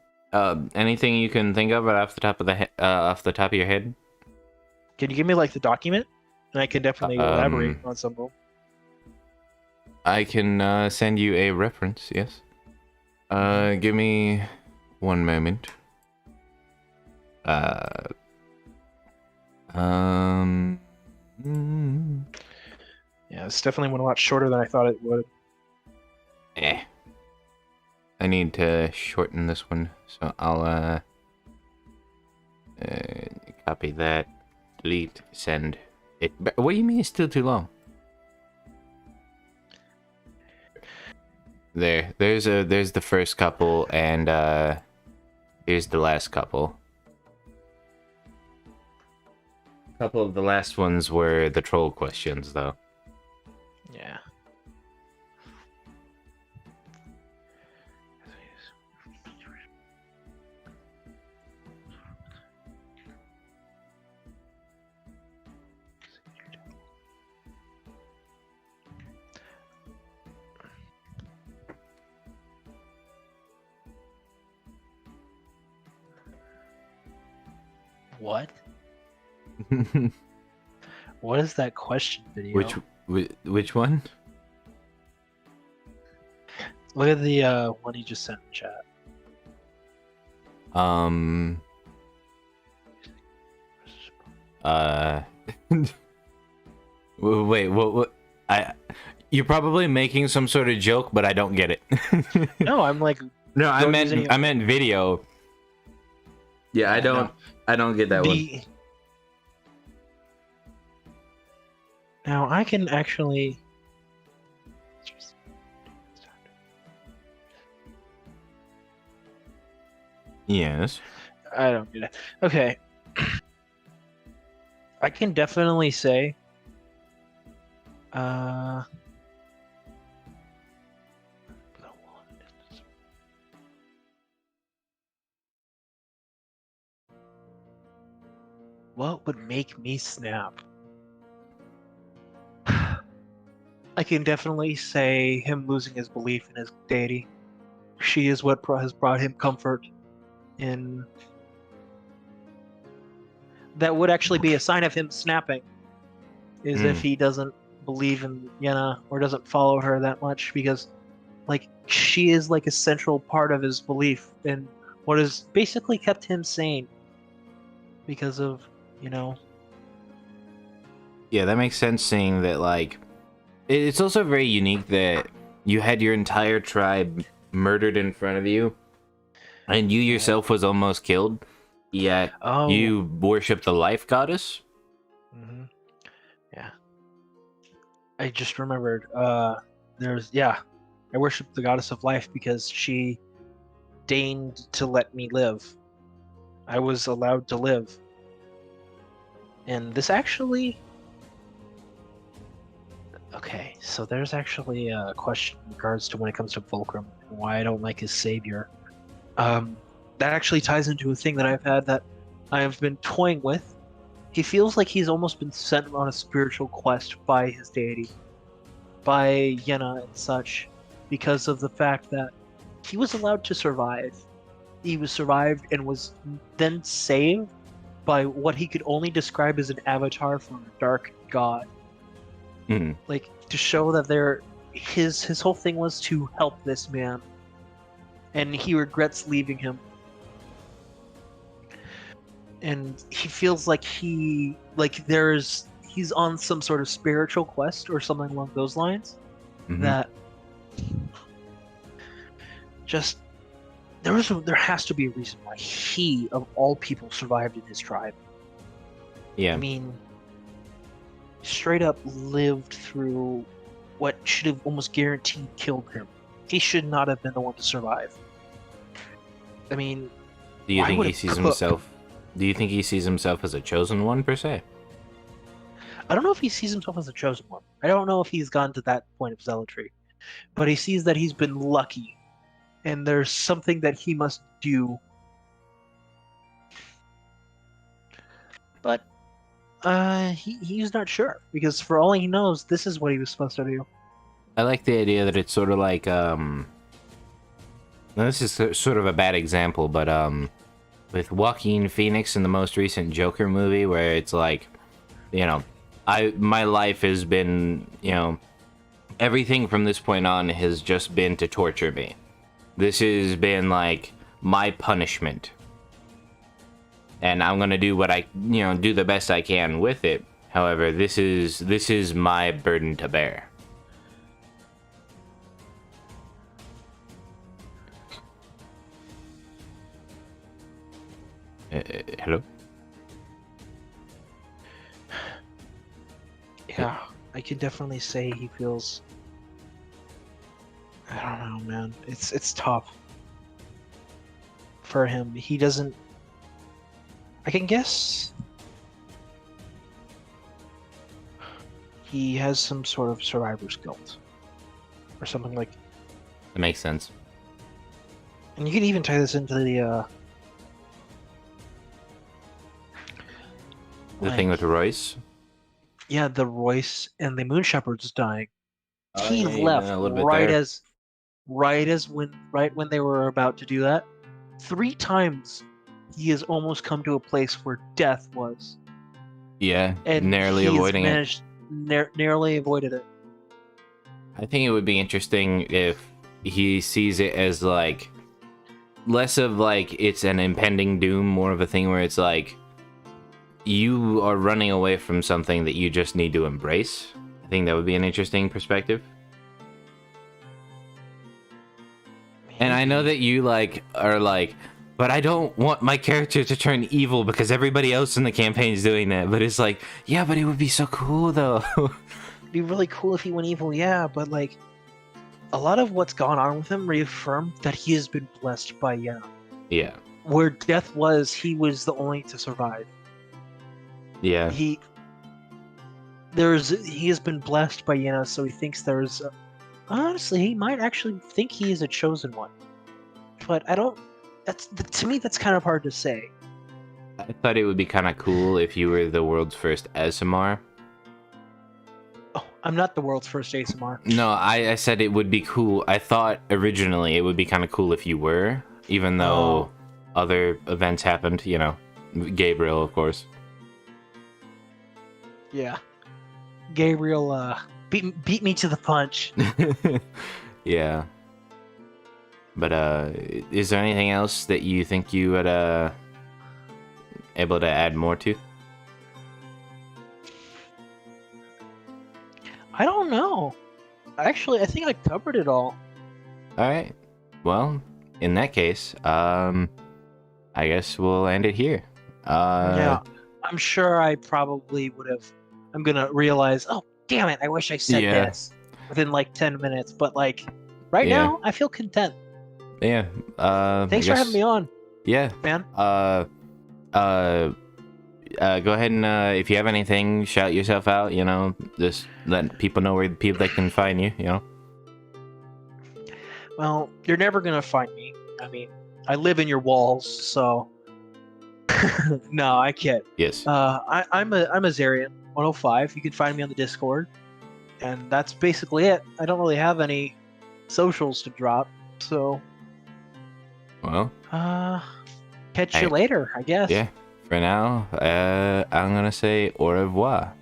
Anything you can think of right off the top of off the top of your head? Can you give me like the document, and I can definitely elaborate on some of them. I can send you a reference. Yes. Give me one moment. Yeah, it's definitely went a lot shorter than I thought it would. I need to shorten this one, so I'll copy that, delete, send it. What do you mean it's still too long? There's the first couple, and here's the last couple. A couple of the last ones were the troll questions, though. Yeah. What? What is that question video? Which one? Look at the one you just sent in chat. Wait, what? You're probably making some sort of joke, but I don't get it. No, I'm like. No, I meant video. Yeah, I don't get that one. Now I can actually. Yes. I don't get it. Okay. I can definitely say. What would make me snap? I can definitely say him losing his belief in his deity. She is what has brought him comfort in. That would actually be a sign of him snapping, is if he doesn't believe in Yenna or doesn't follow her that much, because like she is like a central part of his belief and what has basically kept him sane. because of, you know. Yeah, that makes sense, seeing that, like, it's also very unique that you had your entire tribe murdered in front of you, and you yourself was almost killed, yet Oh. you worship the life goddess? Hmm. Yeah. I just remembered. I worship the goddess of life because she deigned to let me live. I was allowed to live. And this actually. Okay, so there's actually a question in regards to when it comes to Fulcrum and why I don't like his savior. That actually ties into a thing that I've had that I have been toying with. He feels like he's almost been sent on a spiritual quest by his deity, by Yenna and such, because of the fact that he was allowed to survive. He was survived and was then saved by what he could only describe as an avatar for a dark god. Hmm. Like to show that his whole thing was to help this man, and he regrets leaving him. And he feels like he's on some sort of spiritual quest or something along those lines. Mm-hmm. That just there has to be a reason why he of all people survived in his tribe. Yeah. I mean, straight up lived through what should have almost guaranteed killed him. He should not have been the one to survive. I mean, Do you why think would he a sees cook- himself? Do you think he sees himself as a chosen one per se? I don't know if he sees himself as a chosen one. I don't know if he's gone to that point of zealotry, but he sees that he's been lucky, and there's something that he must do. But he's not sure because for all he knows, this is what he was supposed to do. I like the idea that it's sort of like now this is sort of a bad example, but with Joaquin Phoenix in the most recent Joker movie, where it's like, you know, my life has been, you know, everything from this point on has just been to torture me. This has been like my punishment, and I'm gonna do what do the best I can with it. However, this is my burden to bear. Hello? Yeah, I can definitely say he feels. I don't know, man. It's tough for him. He doesn't. I can guess he has some sort of survivor's guilt or something like. That makes sense. And you can even tie this into the Thing with Royce. Yeah, the Royce and the Moon Shepherd's dying. Oh, He yeah, left a little bit right there. when they were about to do that. 3 times he has almost come to a place where death was. Yeah, And narrowly avoiding it. Narrowly avoided it. I think it would be interesting if he sees it as like less of like it's an impending doom, more of a thing where it's like you are running away from something that you just need to embrace. I think that would be an interesting perspective. And I know that you like are like, but I don't want my character to turn evil because everybody else in the campaign is doing that. But it's like, yeah, but it would be so cool though. It'd be really cool if he went evil, yeah, but like a lot of what's gone on with him reaffirmed that he has been blessed by Yenna. Yeah. Where death was, he was the only to survive. Yeah. He has been blessed by Yenna, so he thinks honestly, he might actually think he is a chosen one. But I don't. To me, that's kind of hard to say. I thought it would be kind of cool if you were the world's first ASMR. Oh, I'm not the world's first ASMR. No, I said it would be cool. I thought originally it would be kind of cool if you were, even though other events happened, you know. Gabriel, of course. Yeah. Gabriel beat me to the punch. Yeah. But is there anything else that you think you would able to add more to? I don't know. Actually, I think I covered it all. All right. Well, in that case, I guess we'll end it here. Yeah, I'm sure I probably would have. I'm gonna realize, oh, damn it, I wish I said Yeah. this within like 10 minutes. But like, right Yeah. now, I feel content. Yeah. Thanks for having me on, Yeah. man. Go ahead and if you have anything, shout yourself out. You know, just let people know where the people that can find you. You know. Well, you're never gonna find me. I mean, I live in your walls, so no, I can't. Yes. I'm a Zarian 105. You can find me on the Discord, and that's basically it. I don't really have any socials to drop, so Well. catch you later, I guess. Yeah. For now, I'm gonna say au revoir.